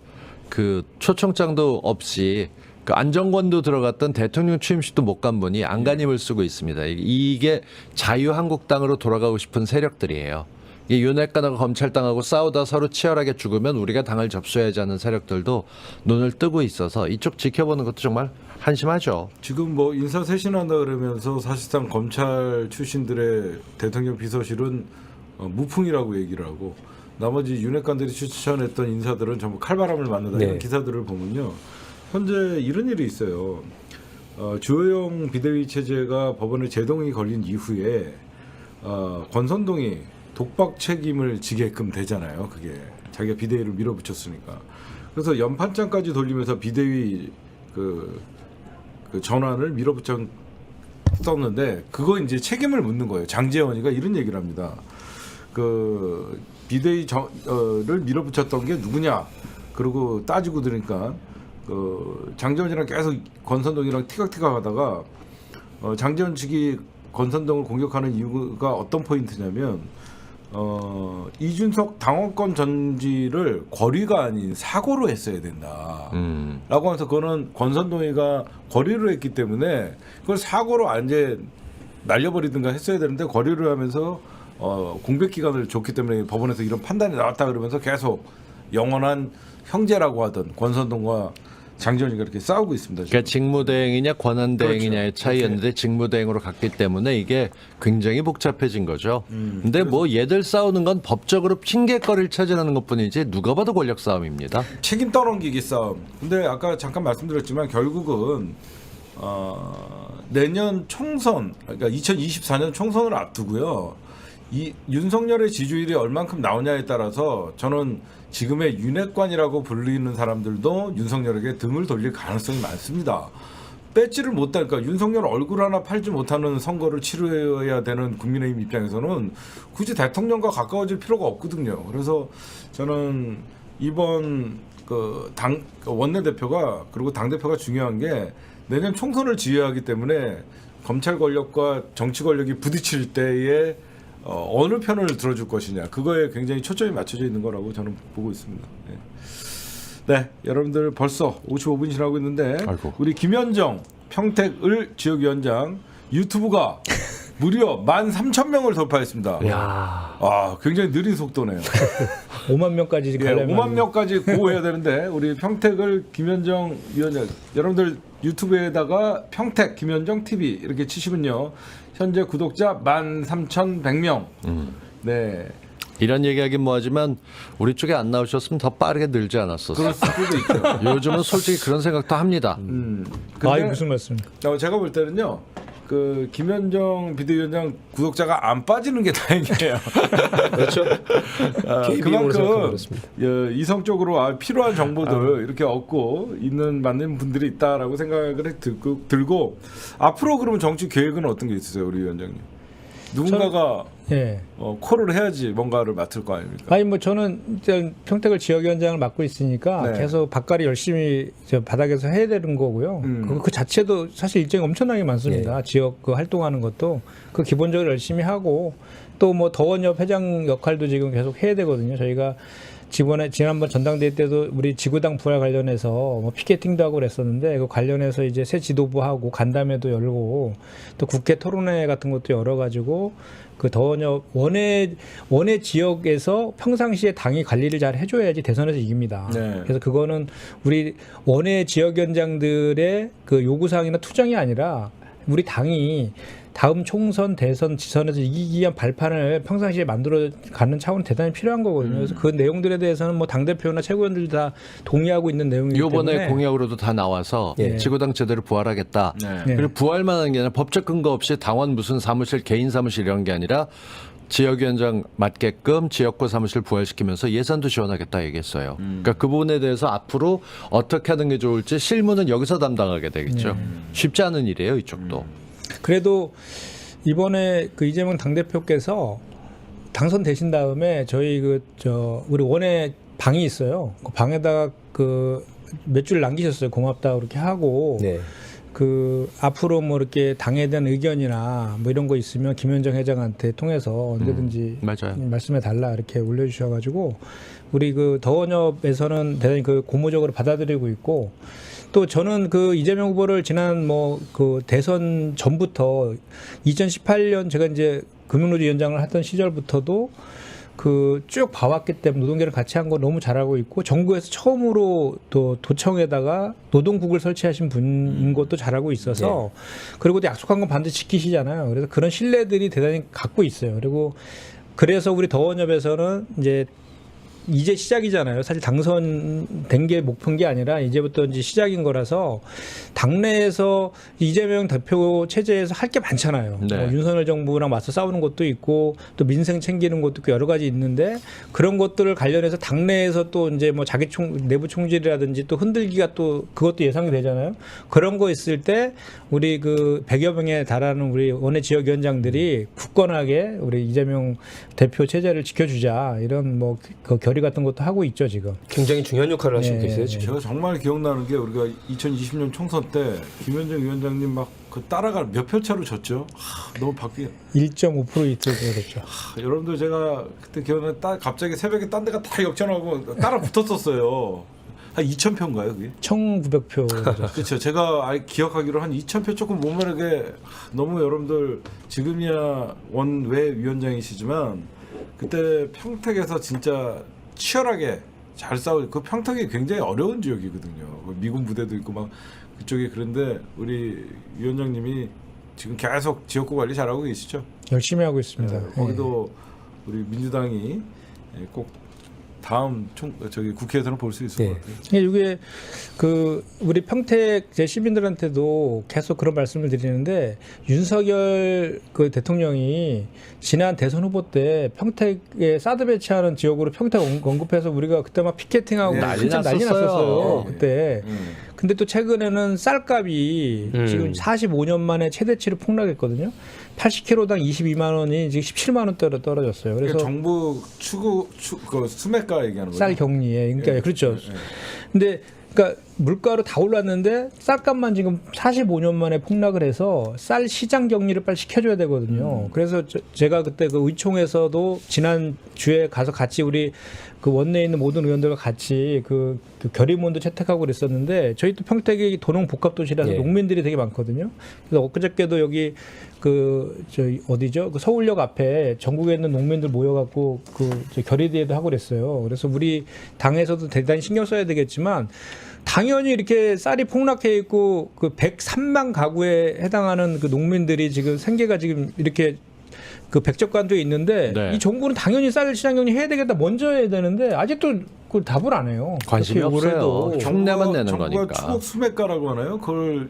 그 초청장도 없이 그 안정권도 들어갔던 대통령 취임식도 못 간 분이 안간힘을 쓰고 있습니다. 이게 자유한국당으로 돌아가고 싶은 세력들이에요. 이 윤핵관하고 검찰당하고 싸우다 서로 치열하게 죽으면 우리가 당을 접수해야지 하는 세력들도 눈을 뜨고 있어서 이쪽 지켜보는 것도 정말 한심하죠. 지금 뭐 인사 쇄신한다 그러면서 사실상 검찰 출신들의 대통령 비서실은 무풍이라고 얘기를 하고 나머지 윤핵관들이 추천했던 인사들은 전부 칼바람을 맞는다 이런 네. 기사들을 보면요. 현재 이런 일이 있어요. 주호영 비대위 체제가 법원에 제동이 걸린 이후에 권선동이 독박 책임을 지게끔 되잖아요. 그게 자기가 비대위를 밀어붙였으니까. 그래서 연판장까지 돌리면서 비대위 그 전환을 밀어붙였었는데 그거 이제 책임을 묻는 거예요. 장제원이가 이런 얘기를 합니다. 그 비대위를 밀어붙였던 게 누구냐? 그리고 따지고 들으니까 그 장제원이랑 계속 권선동이랑 티격태격하다가 장제원 측이 권선동을 공격하는 이유가 어떤 포인트냐면 이준석 당원권 전지를 권위가 아닌 사고로 했어야 된다. 라고 하면서 그거는 권선동이가 권위로 했기 때문에 그걸 사고로 이제 날려버리든가 했어야 되는데 권위로 하면서 공백 기간을 줬기 때문에 법원에서 이런 판단이 나왔다 그러면서 계속 영원한 형제라고 하던 권선동과 장제원이가 이렇게 싸우고 있습니다. 지금. 그러니까 직무대행이냐 권한대행이냐의 그렇죠. 차이였는데 직무대행으로 갔기 때문에 이게 굉장히 복잡해진 거죠. 근데 뭐 얘들 싸우는 건 법적으로 핑계거리를 찾으라는 것뿐이지 누가 봐도 권력 싸움입니다. 책임 떠넘기기 싸움. 근데 아까 잠깐 말씀드렸지만 결국은 내년 총선, 그러니까 2024년 총선을 앞두고요. 이 윤석열의 지지율이 얼만큼 나오냐에 따라서 저는 지금의 윤핵관이라고 불리는 사람들도 윤석열에게 등을 돌릴 가능성이 많습니다. 뺏지를 못하니까 윤석열 얼굴 하나 팔지 못하는 선거를 치러야 되는 국민의힘 입장에서는 굳이 대통령과 가까워질 필요가 없거든요. 그래서 저는 이번 당 원내대표가 그리고 당대표가 중요한 게 내년 총선을 지휘하기 때문에 검찰 권력과 정치 권력이 부딪힐 때에 어느 편을 들어줄 것이냐 그거에 굉장히 초점이 맞춰져 있는 거라고 저는 보고 있습니다. 네, 여러분들 벌써 55분 지나고 있는데 아이고. 우리 김현정 평택을 지역위원장 유튜브가 무려 13,000명을 돌파했습니다. 아, 굉장히 느린 속도네요. 5만 명까지 예, 가려면 5만 명까지 보호해야 되는데 우리 평택을 김현정 위원장 여러분들 유튜브에다가 평택 김현정 TV 이렇게 치시면요. 현재 구독자 13,100명. 네. 이런 얘기하긴 뭐하지만 우리 쪽에 안 나오셨으면 더 빠르게 늘지 않았었어요. 그럴 수도 있죠. 요즘은 솔직히 그런 생각도 합니다. 아이 무슨 말씀입니까? 제가 볼 때는요. 그 김현정 비대위원장 구독자가 안 빠지는 게 다행이에요. 그렇죠. 개인비용으로 생각하면 그렇습니다. 이성적으로 필요한 정보들 이렇게 얻고 있는 맞는 분들이 있다라고 생각을 들고 앞으로 그러면 정치 계획은 어떤 게 있으세요, 우리 위원장님? 누군가가 예. 콜을 해야지 뭔가를 맡을 거 아닙니까? 아니 뭐 저는 일단 평택을 지역위원장을 맡고 있으니까 네. 계속 바깥이 열심히 저 바닥에서 해야 되는 거고요. 그 자체도 사실 일정이 엄청나게 많습니다. 지역 그 활동하는 것도 그 기본적으로 열심히 하고 또 뭐 더원협 회장 역할도 지금 계속 해야 되거든요. 저희가 지난번 전당대회 때도 우리 지구당 부활 관련해서 뭐 피켓팅도 하고 그랬었는데 그 관련해서 이제 새 지도부하고 간담회도 열고 또 국회 토론회 같은 것도 열어가지고 그 더원협 원외 지역에서 평상시에 당이 관리를 잘 해줘야지 대선에서 이깁니다. 네. 그래서 그거는 우리 원외 지역위원장들의 그 요구사항이나 투정이 아니라 우리 당이 다음 총선, 대선, 지선에서 이기기 위한 발판을 평상시에 만들어 가는 차원이 대단히 필요한 거거든요. 그래서 그 내용들에 대해서는 뭐 당대표나 최고위원들이 다 동의하고 있는 내용이기 때문에 이번에 공약으로도 다 나와서 예. 지구당 제대로 부활하겠다. 네. 그리고 부활만 하는 게 아니라 법적 근거 없이 당원 무슨 사무실, 개인 사무실 이런 게 아니라 지역위원장 맞게끔 지역구 사무실 부활시키면서 예산도 지원하겠다 얘기했어요. 그러니까 그 부분에 대해서 앞으로 어떻게 하는 게 좋을지 실무는 여기서 담당하게 되겠죠. 쉽지 않은 일이에요, 이쪽도. 그래도 이번에 그 이재명 당대표께서 당선되신 다음에 저희 우리 원외 방이 있어요. 그 방에다가 그 몇 줄 남기셨어요. 고맙다 그렇게 하고 네. 그 앞으로 뭐 이렇게 당에 대한 의견이나 뭐 이런 거 있으면 김현정 회장한테 통해서 언제든지 맞아요. 말씀해 달라 이렇게 올려주셔가지고 우리 그 더원협에서는 대단히 그 고무적으로 받아들이고 있고 또 저는 그 이재명 후보를 지난 뭐 그 대선 전부터 2018년 제가 이제 금융노조 위원장을 했던 시절부터도 그 쭉 봐왔기 때문에 노동계를 같이 한 거 너무 잘하고 있고 정부에서 처음으로 또 도청에다가 노동국을 설치하신 분인 것도 잘하고 있어서 그리고 또 약속한 건 반드시 지키시잖아요. 그래서 그런 신뢰들이 대단히 갖고 있어요. 그리고 그래서 우리 더원협에서는 이제 시작이잖아요. 사실 당선된 게 목표인 게 아니라 이제부터 이제 시작인 거라서 당내에서 이재명 대표 체제에서 할 게 많잖아요. 네. 윤석열 정부랑 맞서 싸우는 것도 있고 또 민생 챙기는 것도 있고 여러 가지 있는데 그런 것들을 관련해서 당내에서 또 이제 뭐 자기 내부 총질이라든지 또 흔들기가 또 그것도 예상이 되잖아요. 그런 거 있을 때 우리 그 100여 명에 달하는 우리 원외 지역위원장들이 굳건하게 우리 이재명 대표 체제를 지켜주자 이런 뭐 그 결의 같은 것도 하고 있죠 지금. 굉장히 중요한 역할을 하시고 네. 계세요 지금. 제가 정말 기억나는 게 우리가 2020년 총선 때 김현정 위원장님 막 그 따라갈 몇 표 차로 졌죠. 너무 바뀌. 1.5% 이틀이었죠. 여러분들 제가 그때 기억나 갑자기 새벽에 딴 데가 다 역전하고 따라 붙었었어요. 한 2,000표인가요 그게? 1,900표. 그렇죠. 제가 기억하기로 한 2,000표 조금 못 마르게 너무 여러분들 지금이야 원외 위원장이시지만 그때 평택에서 진짜 치열하게 잘 싸우. 그 평택이 굉장히 어려운 지역이거든요. 미군 부대도 있고 막 그쪽에 그런데 우리 위원장님이 지금 계속 지역구 관리 잘하고 계시죠? 열심히 하고 있습니다. 거기도 우리 민주당이 꼭 다음 국회에서는 볼 수 있을 것 같아요. 이게 그 우리 평택 제 시민들한테도 계속 그런 말씀을 드리는데 윤석열 그 대통령이 지난 대선 후보 때 평택에 사드 배치하는 지역으로 평택 언급해서 우리가 그때 막 피켓팅하고 난리 난리 났었어요. 예. 그때. 근데 또 최근에는 쌀값이 지금 45년 만에 최대치로 폭락했거든요. 80kg당 22만 원이 지금 17만 원대로 떨어졌어요. 그래서 그러니까 정부 그 수매가 얘기하는 거죠. 쌀 경리에 그러니까 예. 그렇죠. 근데 그러니까 물가로 다 올랐는데 쌀값만 지금 45년 만에 폭락을 해서 쌀 시장 격리를 빨리 시켜줘야 되거든요. 그래서 제가 그때 그 의총에서도 지난 주에 가서 같이 우리 그 원내에 있는 모든 의원들과 같이 그 결의문도 채택하고 그랬었는데 저희 또 평택이 도농 복합 도시라서 예. 농민들이 되게 많거든요. 그래서 엊그저께도 여기 어디죠? 그 서울역 앞에 전국에 있는 농민들 모여갖고 결의대회도 하고 그랬어요. 그래서 우리 당에서도 대단히 신경 써야 되겠지만 당연히 이렇게 쌀이 폭락해 있고 그 103만 가구에 해당하는 그 농민들이 지금 생계가 지금 이렇게 그 백적관도에 있는데 네. 이 정부는 당연히 쌀 시장 정리 해야 되겠다 먼저 해야 되는데 아직도 그걸 답을 안 해요. 관심이 그렇게 없어요. 올해도. 흉내만 내는 정부가 거니까. 추석 수매가라고 하나요? 그걸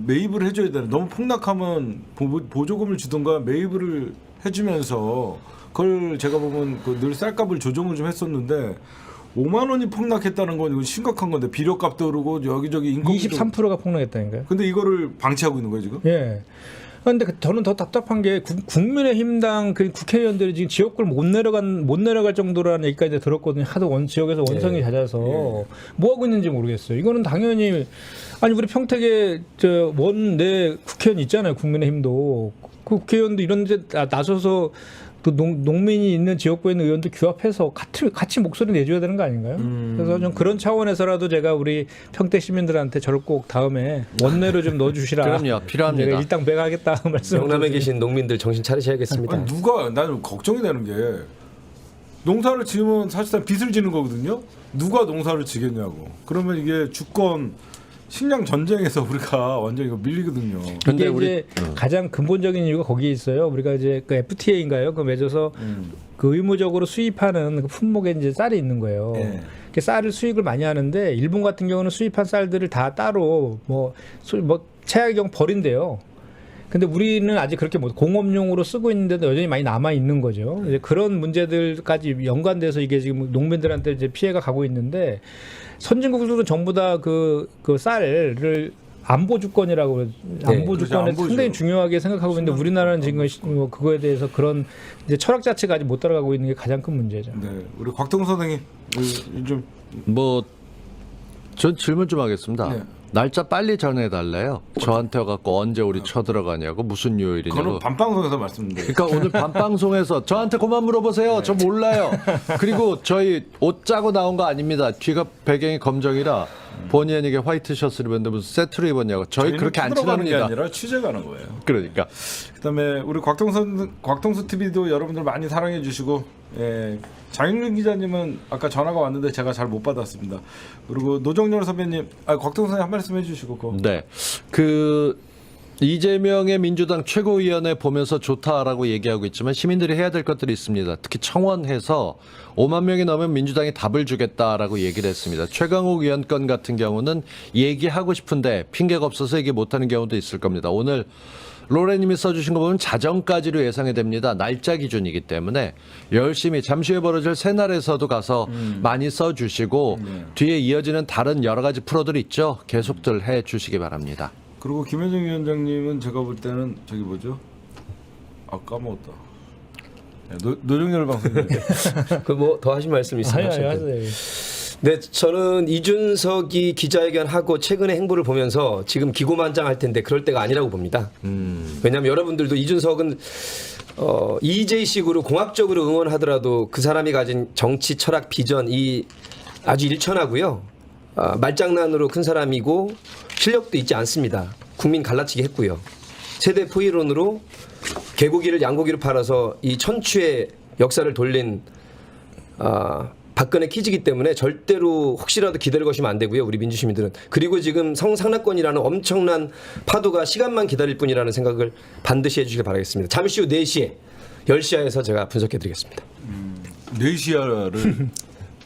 매입을 해줘야 되는. 너무 폭락하면 보조금을 주든가 매입을 해주면서 그걸 제가 보면 늘 쌀값을 조정을 좀 했었는데 5만 원이 폭락했다는 건 이건 심각한 건데 비료값도 오르고 여기저기 인건비도 23%가 폭락했다니까요. 근데 이거를 방치하고 있는 거예요 지금? 예. 그런데 저는 더 답답한 게 국민의힘당 그 국회의원들이 지금 지역구를 못 내려갈 정도라는 얘기까지 들었거든요. 하도 지역에서 원성이 잦아서 뭐 하고 있는지 모르겠어요. 이거는 당연히 아니 우리 평택에 원내 국회의원 있잖아요. 국민의힘도 그 국회의원도 이런데 나서서 또 농민이 있는 지역구에 있는 의원들 규합해서 같이 목소리 내줘야 되는 거 아닌가요? 그래서 좀 그런 차원에서라도 제가 우리 평택 시민들한테 저를 꼭 다음에 원내로 좀 넣어주시라. 그럼요, 필요합니다. 제가 일당 배가하겠다 말씀. 영남에 계신 농민들 정신 차리셔야겠습니다. 아니, 나는 걱정이 되는 게 농사를 지으면 사실상 빚을 지는 거거든요. 누가 농사를 지겠냐고. 그러면 이게 주권 식량 전쟁에서 우리가 완전 이거 밀리거든요. 근데 이게 우리 이제 가장 근본적인 이유가 거기에 있어요. 우리가 이제 그 FTA인가요? 그 맺어서 그 의무적으로 수입하는 그 품목에 이제 쌀이 있는 거예요. 예. 그 쌀을 수입을 많이 하는데 일본 같은 경우는 수입한 쌀들을 다 따로 뭐 최악의 버린대요. 근데 우리는 아직 그렇게 공업용으로 쓰고 있는데도 여전히 많이 남아 있는 거죠. 이제 그런 문제들까지 연관돼서 이게 지금 농민들한테 이제 피해가 가고 있는데 선진국들은 전부 다 그 쌀을 안보 주권이라고 안보 그렇죠. 주권에 안보죠. 상당히 중요하게 생각하고 있는데 우리나라는 지금 그거에 대해서 그런 이제 철학 자체가 아직 못 따라가고 있는 게 가장 큰 문제죠. 네, 우리 곽동 선생님 좀 뭐 전 질문 좀 하겠습니다. 네. 날짜 빨리 전해달래요. 저한테 와갖고 언제 우리 쳐들어가냐고 무슨 요일이냐고. 그거는 밤방송에서 말씀드려요. 그러니까 오늘 밤방송에서 저한테 그만 물어보세요. 저 몰라요. 그리고 저희 옷 짜고 나온 거 아닙니다. 뒤가 배경이 검정이라 본의 아니게 화이트 셔츠를 입었는데 무슨 세트를 입었냐고. 저희 그렇게 안 들어가는 게 친합니다. 아니라 취재 가는 거예요. 그러니까. 그다음에 우리 곽동수 TV도 여러분들 많이 사랑해 주시고, 예, 장윤준 기자님은 아까 전화가 왔는데 제가 잘 못 받았습니다. 그리고 노정열 선배님, 곽동수 한 말씀 해주시고, 그거. 네. 이재명의 민주당 최고위원회 보면서 좋다라고 얘기하고 있지만 시민들이 해야 될 것들이 있습니다. 특히 청원해서 5만 명이 넘으면 민주당이 답을 주겠다라고 얘기를 했습니다. 최강욱 의원 건 같은 경우는 얘기하고 싶은데 핑계가 없어서 얘기 못하는 경우도 있을 겁니다. 오늘 로레님이 써주신 거 보면 자정까지로 예상이 됩니다. 날짜 기준이기 때문에 열심히 잠시 후에 벌어질 새날에서도 가서 많이 써주시고 뒤에 이어지는 다른 여러 가지 프로들 있죠. 계속들 해주시기 바랍니다. 그리고 김현정 위원장님은 제가 볼 때는 저기 뭐죠? 까먹었다. 노정열 방송님. 그 뭐 더 하신 말씀 있으세요? 네, 저는 이준석이 기자회견하고 최근의 행보를 보면서 지금 기고만장할 텐데 그럴 때가 아니라고 봅니다. 왜냐하면 여러분들도 이준석은 EJ식으로 공학적으로 응원하더라도 그 사람이 가진 정치 철학 비전이 아주 일천하고요. 말장난으로 큰 사람이고 실력도 있지 않습니다. 국민 갈라치기 했고요. 세대 포이론으로 개고기를 양고기로 팔아서 이 천추의 역사를 돌린 박근혜 키즈기 때문에 절대로 혹시라도 기대를 거시면 안 되고요. 우리 민주시민들은. 그리고 지금 성상납권이라는 엄청난 파도가 시간만 기다릴 뿐이라는 생각을 반드시 해주시길 바라겠습니다. 잠시 후 4시에 10시야에서 제가 분석해드리겠습니다. 4시야를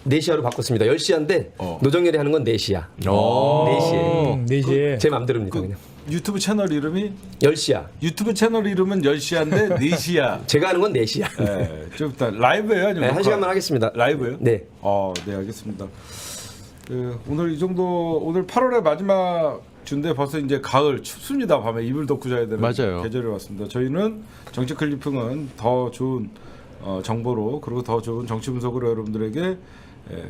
4시야로 바꿨습니다. 10시야인데 노정열이 하는 건 4시야. 4시에. 4시에. 제 맘대로입니다. 그냥. 유튜브 채널 이름이 10시야. 유튜브 채널 이름은 10시야인데 4시야. 제가 하는 건 4시야. 네, 좀 일단 라이브예요, 아니면 네, 1시간만 하겠습니다. 라이브예요? 네. 네, 알겠습니다. 오늘 이 정도, 오늘 8월의 마지막 주인데 벌써 이제 가을 춥습니다. 밤에 이불 덮고 자야 되는 맞아요. 계절이 왔습니다. 저희는 정치 클리핑은 더 좋은 정보로, 그리고 더 좋은 정치 분석으로 여러분들에게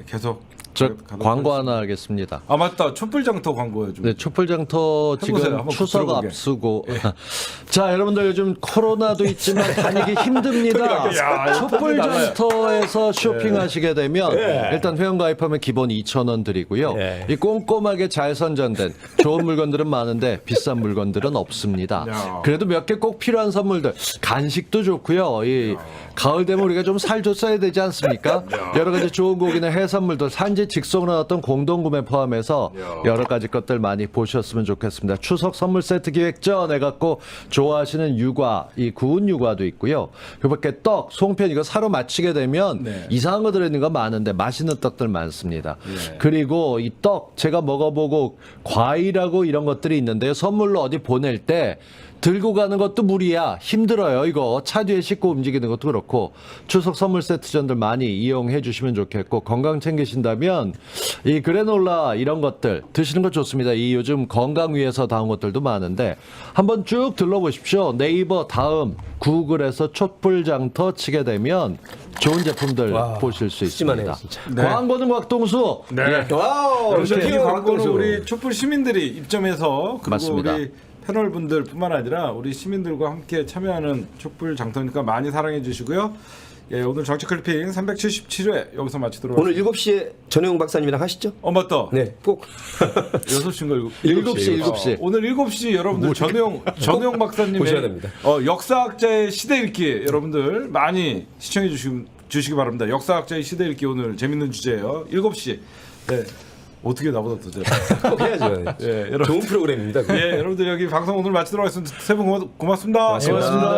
계속 저 가도록 광고 하겠습니다. 하나 하겠습니다. 맞다. 촛불장터 광고해 좀. 네, 촛불장터 해보세요. 지금 한번 추석 들어보게. 앞두고. 자, 여러분들 요즘 코로나도 있지만 다니기 힘듭니다. 촛불장터에서 쇼핑하시게 되면 일단 회원가입하면 기본 2,000원 드리고요. 이 꼼꼼하게 잘 선전된 좋은 물건들은 많은데 비싼 물건들은 없습니다. 그래도 몇 개 꼭 필요한 선물들. 간식도 좋고요. 이 가을 되면 우리가 좀 살줬어야 되지 않습니까? 여러 가지 좋은 고기나 해산물들 산지 직송으로 나왔던 공동구매 포함해서 여러 가지 것들 많이 보셨으면 좋겠습니다. 추석 선물 세트 기획전 해갖고 좋아하시는 육아, 이 구운 육아도 있고요. 그밖에 떡, 송편 이거 사러 마치게 되면 이상한 거 들어있는 거 많은데 맛있는 떡들 많습니다. 그리고 이 떡 제가 먹어보고 과일하고 이런 것들이 있는데요. 선물로 어디 보낼 때 들고 가는 것도 무리야. 힘들어요. 이거 차 뒤에 싣고 움직이는 것도 그렇고 추석 선물 세트전들 많이 이용해 주시면 좋겠고 건강 챙기신다면 이 그래놀라 이런 것들 드시는 거 좋습니다. 이 요즘 건강 위해서 나온 것들도 많은데 한번 쭉 들러보십시오. 네이버 다음 구글에서 촛불장터 치게 되면 좋은 제품들 보실 수 푸짐하네요, 있습니다. 진짜. 광고는 곽동수. 네. 와우. 여러분들 이 이렇게 광고는 우리 촛불 시민들이 입점해서, 그리고 맞습니다. 우리 패널 분들뿐만 아니라 우리 시민들과 함께 참여하는 촛불 장터니까 많이 사랑해 주시고요. 오늘 정치 클리핑 377회 여기서 마치도록 오늘 하겠습니다. 7시에 전혜용 박사님이랑 하시죠? 맞다. 네, 꼭. 6시인가 7시. 오늘 7시 여러분들 전용 박사님의 보셔야 됩니다. 역사학자의 시대 읽기 여러분들 많이 시청해 주시기 바랍니다. 역사학자의 시대 읽기 오늘 재밌는 주제예요. 7시. 네. 어떻게 나보다 더 잘. 꼭 해야죠. 여러분. 좋은 프로그램입니다. 그거. 여러분들 여기 방송 오늘 마치도록 하겠습니다. 세 분 고맙습니다. 고맙습니다.